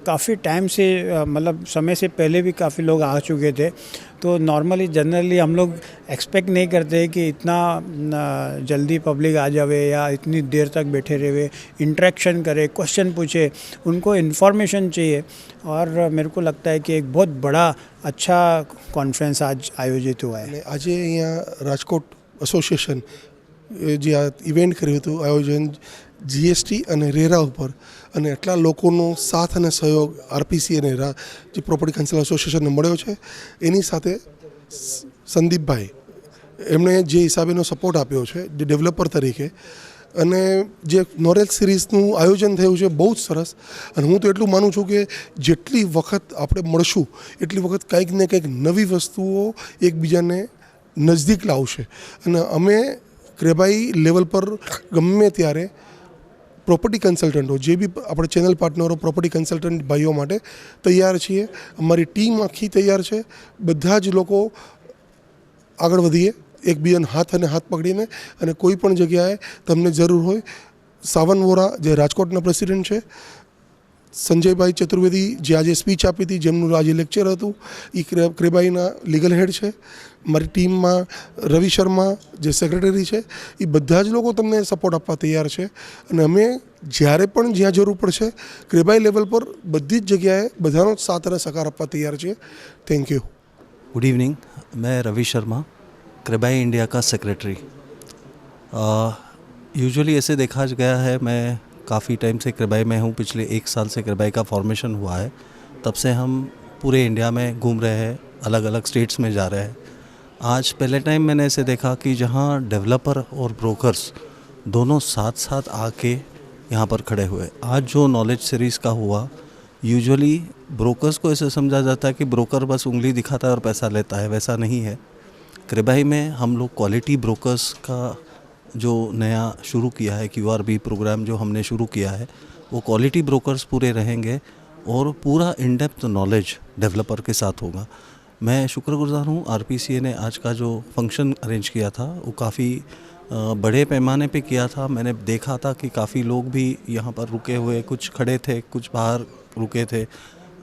काफ़ी टाइम से मतलब समय से पहले भी काफ़ी लोग आ चुके थे. तो नॉर्मली जनरली हम लोग एक्सपेक्ट नहीं करते कि इतना जल्दी पब्लिक आ जावे या इतनी देर तक बैठे रहे, इंटरेक्शन करे, क्वेश्चन पूछे, उनको इन्फॉर्मेशन चाहिए. और मेरे को लगता है कि एक बहुत बड़ा अच्छा कॉन्फ्रेंस आज आयोजित हुआ है. आज अँ राजकोट एसोसिएशन જે આ ઇવેન્ટ કર્યું હતું આયોજન જીએસટી અને રેરા ઉપર, અને એટલા લોકોનો સાથ અને સહયોગ આરપીસી અને જે પ્રોપર્ટી કાઉન્સિલ એસોસિએશનને મળ્યો છે, એની સાથે સંદીપભાઈ એમણે જે હિસાબેનો સપોર્ટ આપ્યો છે જે ડેવલપર તરીકે, અને જે નોલેજ સિરીઝનું આયોજન થયું છે બહુ જ સરસ. અને હું તો એટલું માનું છું કે જેટલી વખત આપણે મળશું એટલી વખત કંઈક ને કંઈક નવી વસ્તુઓ એકબીજાને નજદીક લાવશે. અને અમે ક્રેબાઈ લેવલ પર ગમે ત્યારે પ્રોપર્ટી કન્સલ્ટન્ટો, જે બી આપણે ચેનલ પાર્ટનરો પ્રોપર્ટી કન્સલ્ટન્ટ ભાઈઓ માટે તૈયાર છીએ. અમારી ટીમ આખી તૈયાર છે. બધા જ લોકો આગળ વધીએ એકબીજાને હાથ પકડીને. અને કોઈ પણ જગ્યાએ તમને જરૂર હોય, સાવન વોરા જે રાજકોટના પ્રેસિડેન્ટ છે, સંજયભાઈ ચતુર્વેદી જે આજે સ્પીચ આપી હતી, જેમનું આજે લેક્ચર હતું, એ ક્રેબાઈના લીગલ હેડ છે. મારી ટીમમાં રવિ શર્મા જે સેક્રેટરી છે, એ બધા જ લોકો તમને સપોર્ટ આપવા તૈયાર છે. અને અમે જ્યારે પણ જ્યાં જરૂર પડશે ક્રેબાઈ લેવલ પર બધી જ જગ્યાએ બધાનો સાથ અને સહકાર આપવા તૈયાર છીએ. Thank you. गुड इवनिंग, मैं रवि शर्मा, क्रेबाई इंडिया का सेक्रेटरी. यूजुअली ऐसे देखा गया है, मैं काफ़ी टाइम से क्रेबाई में हूँ. पिछले 1 साल से क्रेबाई का फॉर्मेशन हुआ है. तब से हम पूरे इंडिया में घूम रहे हैं, अलग अलग स्टेट्स में जा रहे हैं. आज पहले टाइम मैंने ऐसे देखा कि जहाँ डेवलपर और ब्रोकर्स दोनों साथ साथ आके यहाँ पर खड़े हुए. आज जो नॉलेज सीरीज़ का हुआ, यूजुअली ब्रोकर्स को ऐसे समझा जाता है कि ब्रोकर बस उंगली दिखाता है और पैसा लेता है. वैसा नहीं है. क्रेबाई में हम लोग क्वालिटी ब्रोकर्स का जो नया शुरू किया है, QRB प्रोग्राम जो हमने शुरू किया है, वो क्वालिटी ब्रोकर्स पूरे रहेंगे और पूरा इन डेप्थ नॉलेज डेवलपर के साथ होगा. मैं शुक्रगुजार हूँ RPCA ने आज का जो फंक्शन अरेंज किया था वो काफ़ी बड़े पैमाने पे किया था. मैंने देखा था कि काफ़ी लोग भी यहाँ पर रुके हुए, कुछ खड़े थे, कुछ बाहर रुके थे,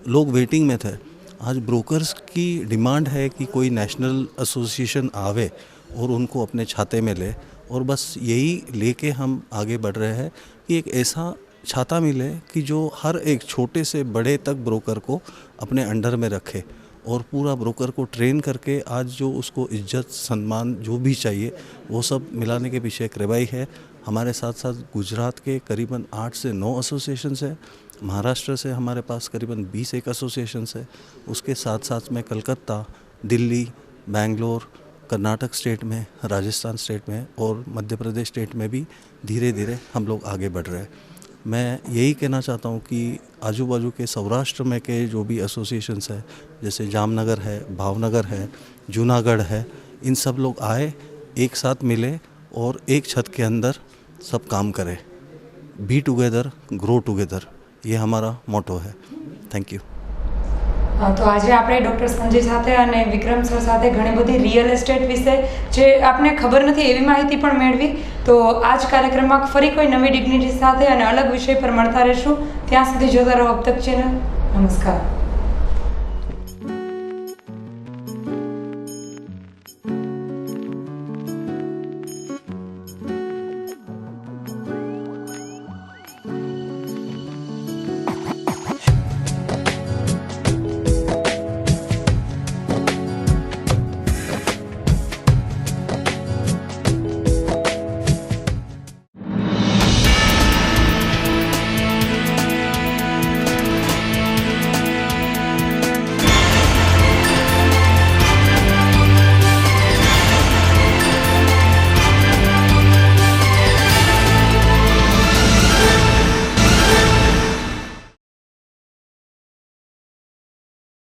लोग वेटिंग में थे. आज ब्रोकर्स की डिमांड है कि कोई नेशनल एसोसिएशन आवे और उनको अपने छाते में ले, और बस यही लेके हम आगे बढ़ रहे हैं कि एक ऐसा छाता मिले कि जो हर एक छोटे से बड़े तक ब्रोकर को अपने अंडर में रखे और पूरा ब्रोकर को ट्रेन करके आज जो उसको इज्जत सम्मान जो भी चाहिए वो सब मिलाने के पीछे क्रेबाई है. हमारे साथ साथ गुजरात के करीबन 8 से 9 एसोसिएशंस है. महाराष्ट्र से हमारे पास करीबन 20 एक एसोसिएशंस है. उसके साथ साथ में कलकत्ता, दिल्ली, बेंगलोर, कर्नाटक स्टेट में, राजस्थान स्टेट में और मध्य प्रदेश स्टेट में भी धीरे धीरे हम लोग आगे बढ़ रहे हैं. मैं यही कहना चाहता हूँ कि आजू बाजू के सौराष्ट्र में के जो भी एसोसिएशंस है, जैसे जामनगर है, भावनगर है, जूनागढ़ है, इन सब लोग आए, एक साथ मिले और एक छत के अंदर सब काम करें. बी टुगेदर, ग्रो टुगेदर, ये हमारा मोटो है. Thank you. તો આજે આપણે ડૉક્ટર સંજય સાથે અને વિક્રમ સર સાથે ઘણી બધી રિયલ એસ્ટેટ વિશે જે આપને ખબર નથી એવી માહિતી પણ મેળવી. તો આ જ કાર્યક્રમમાં ફરી કોઈ નવી ડિગ્નિટી સાથે અને અલગ વિષય પર મળતા રહીશું. ત્યાં સુધી જોતા રહો અબ તક ચેનલ. નમસ્કાર.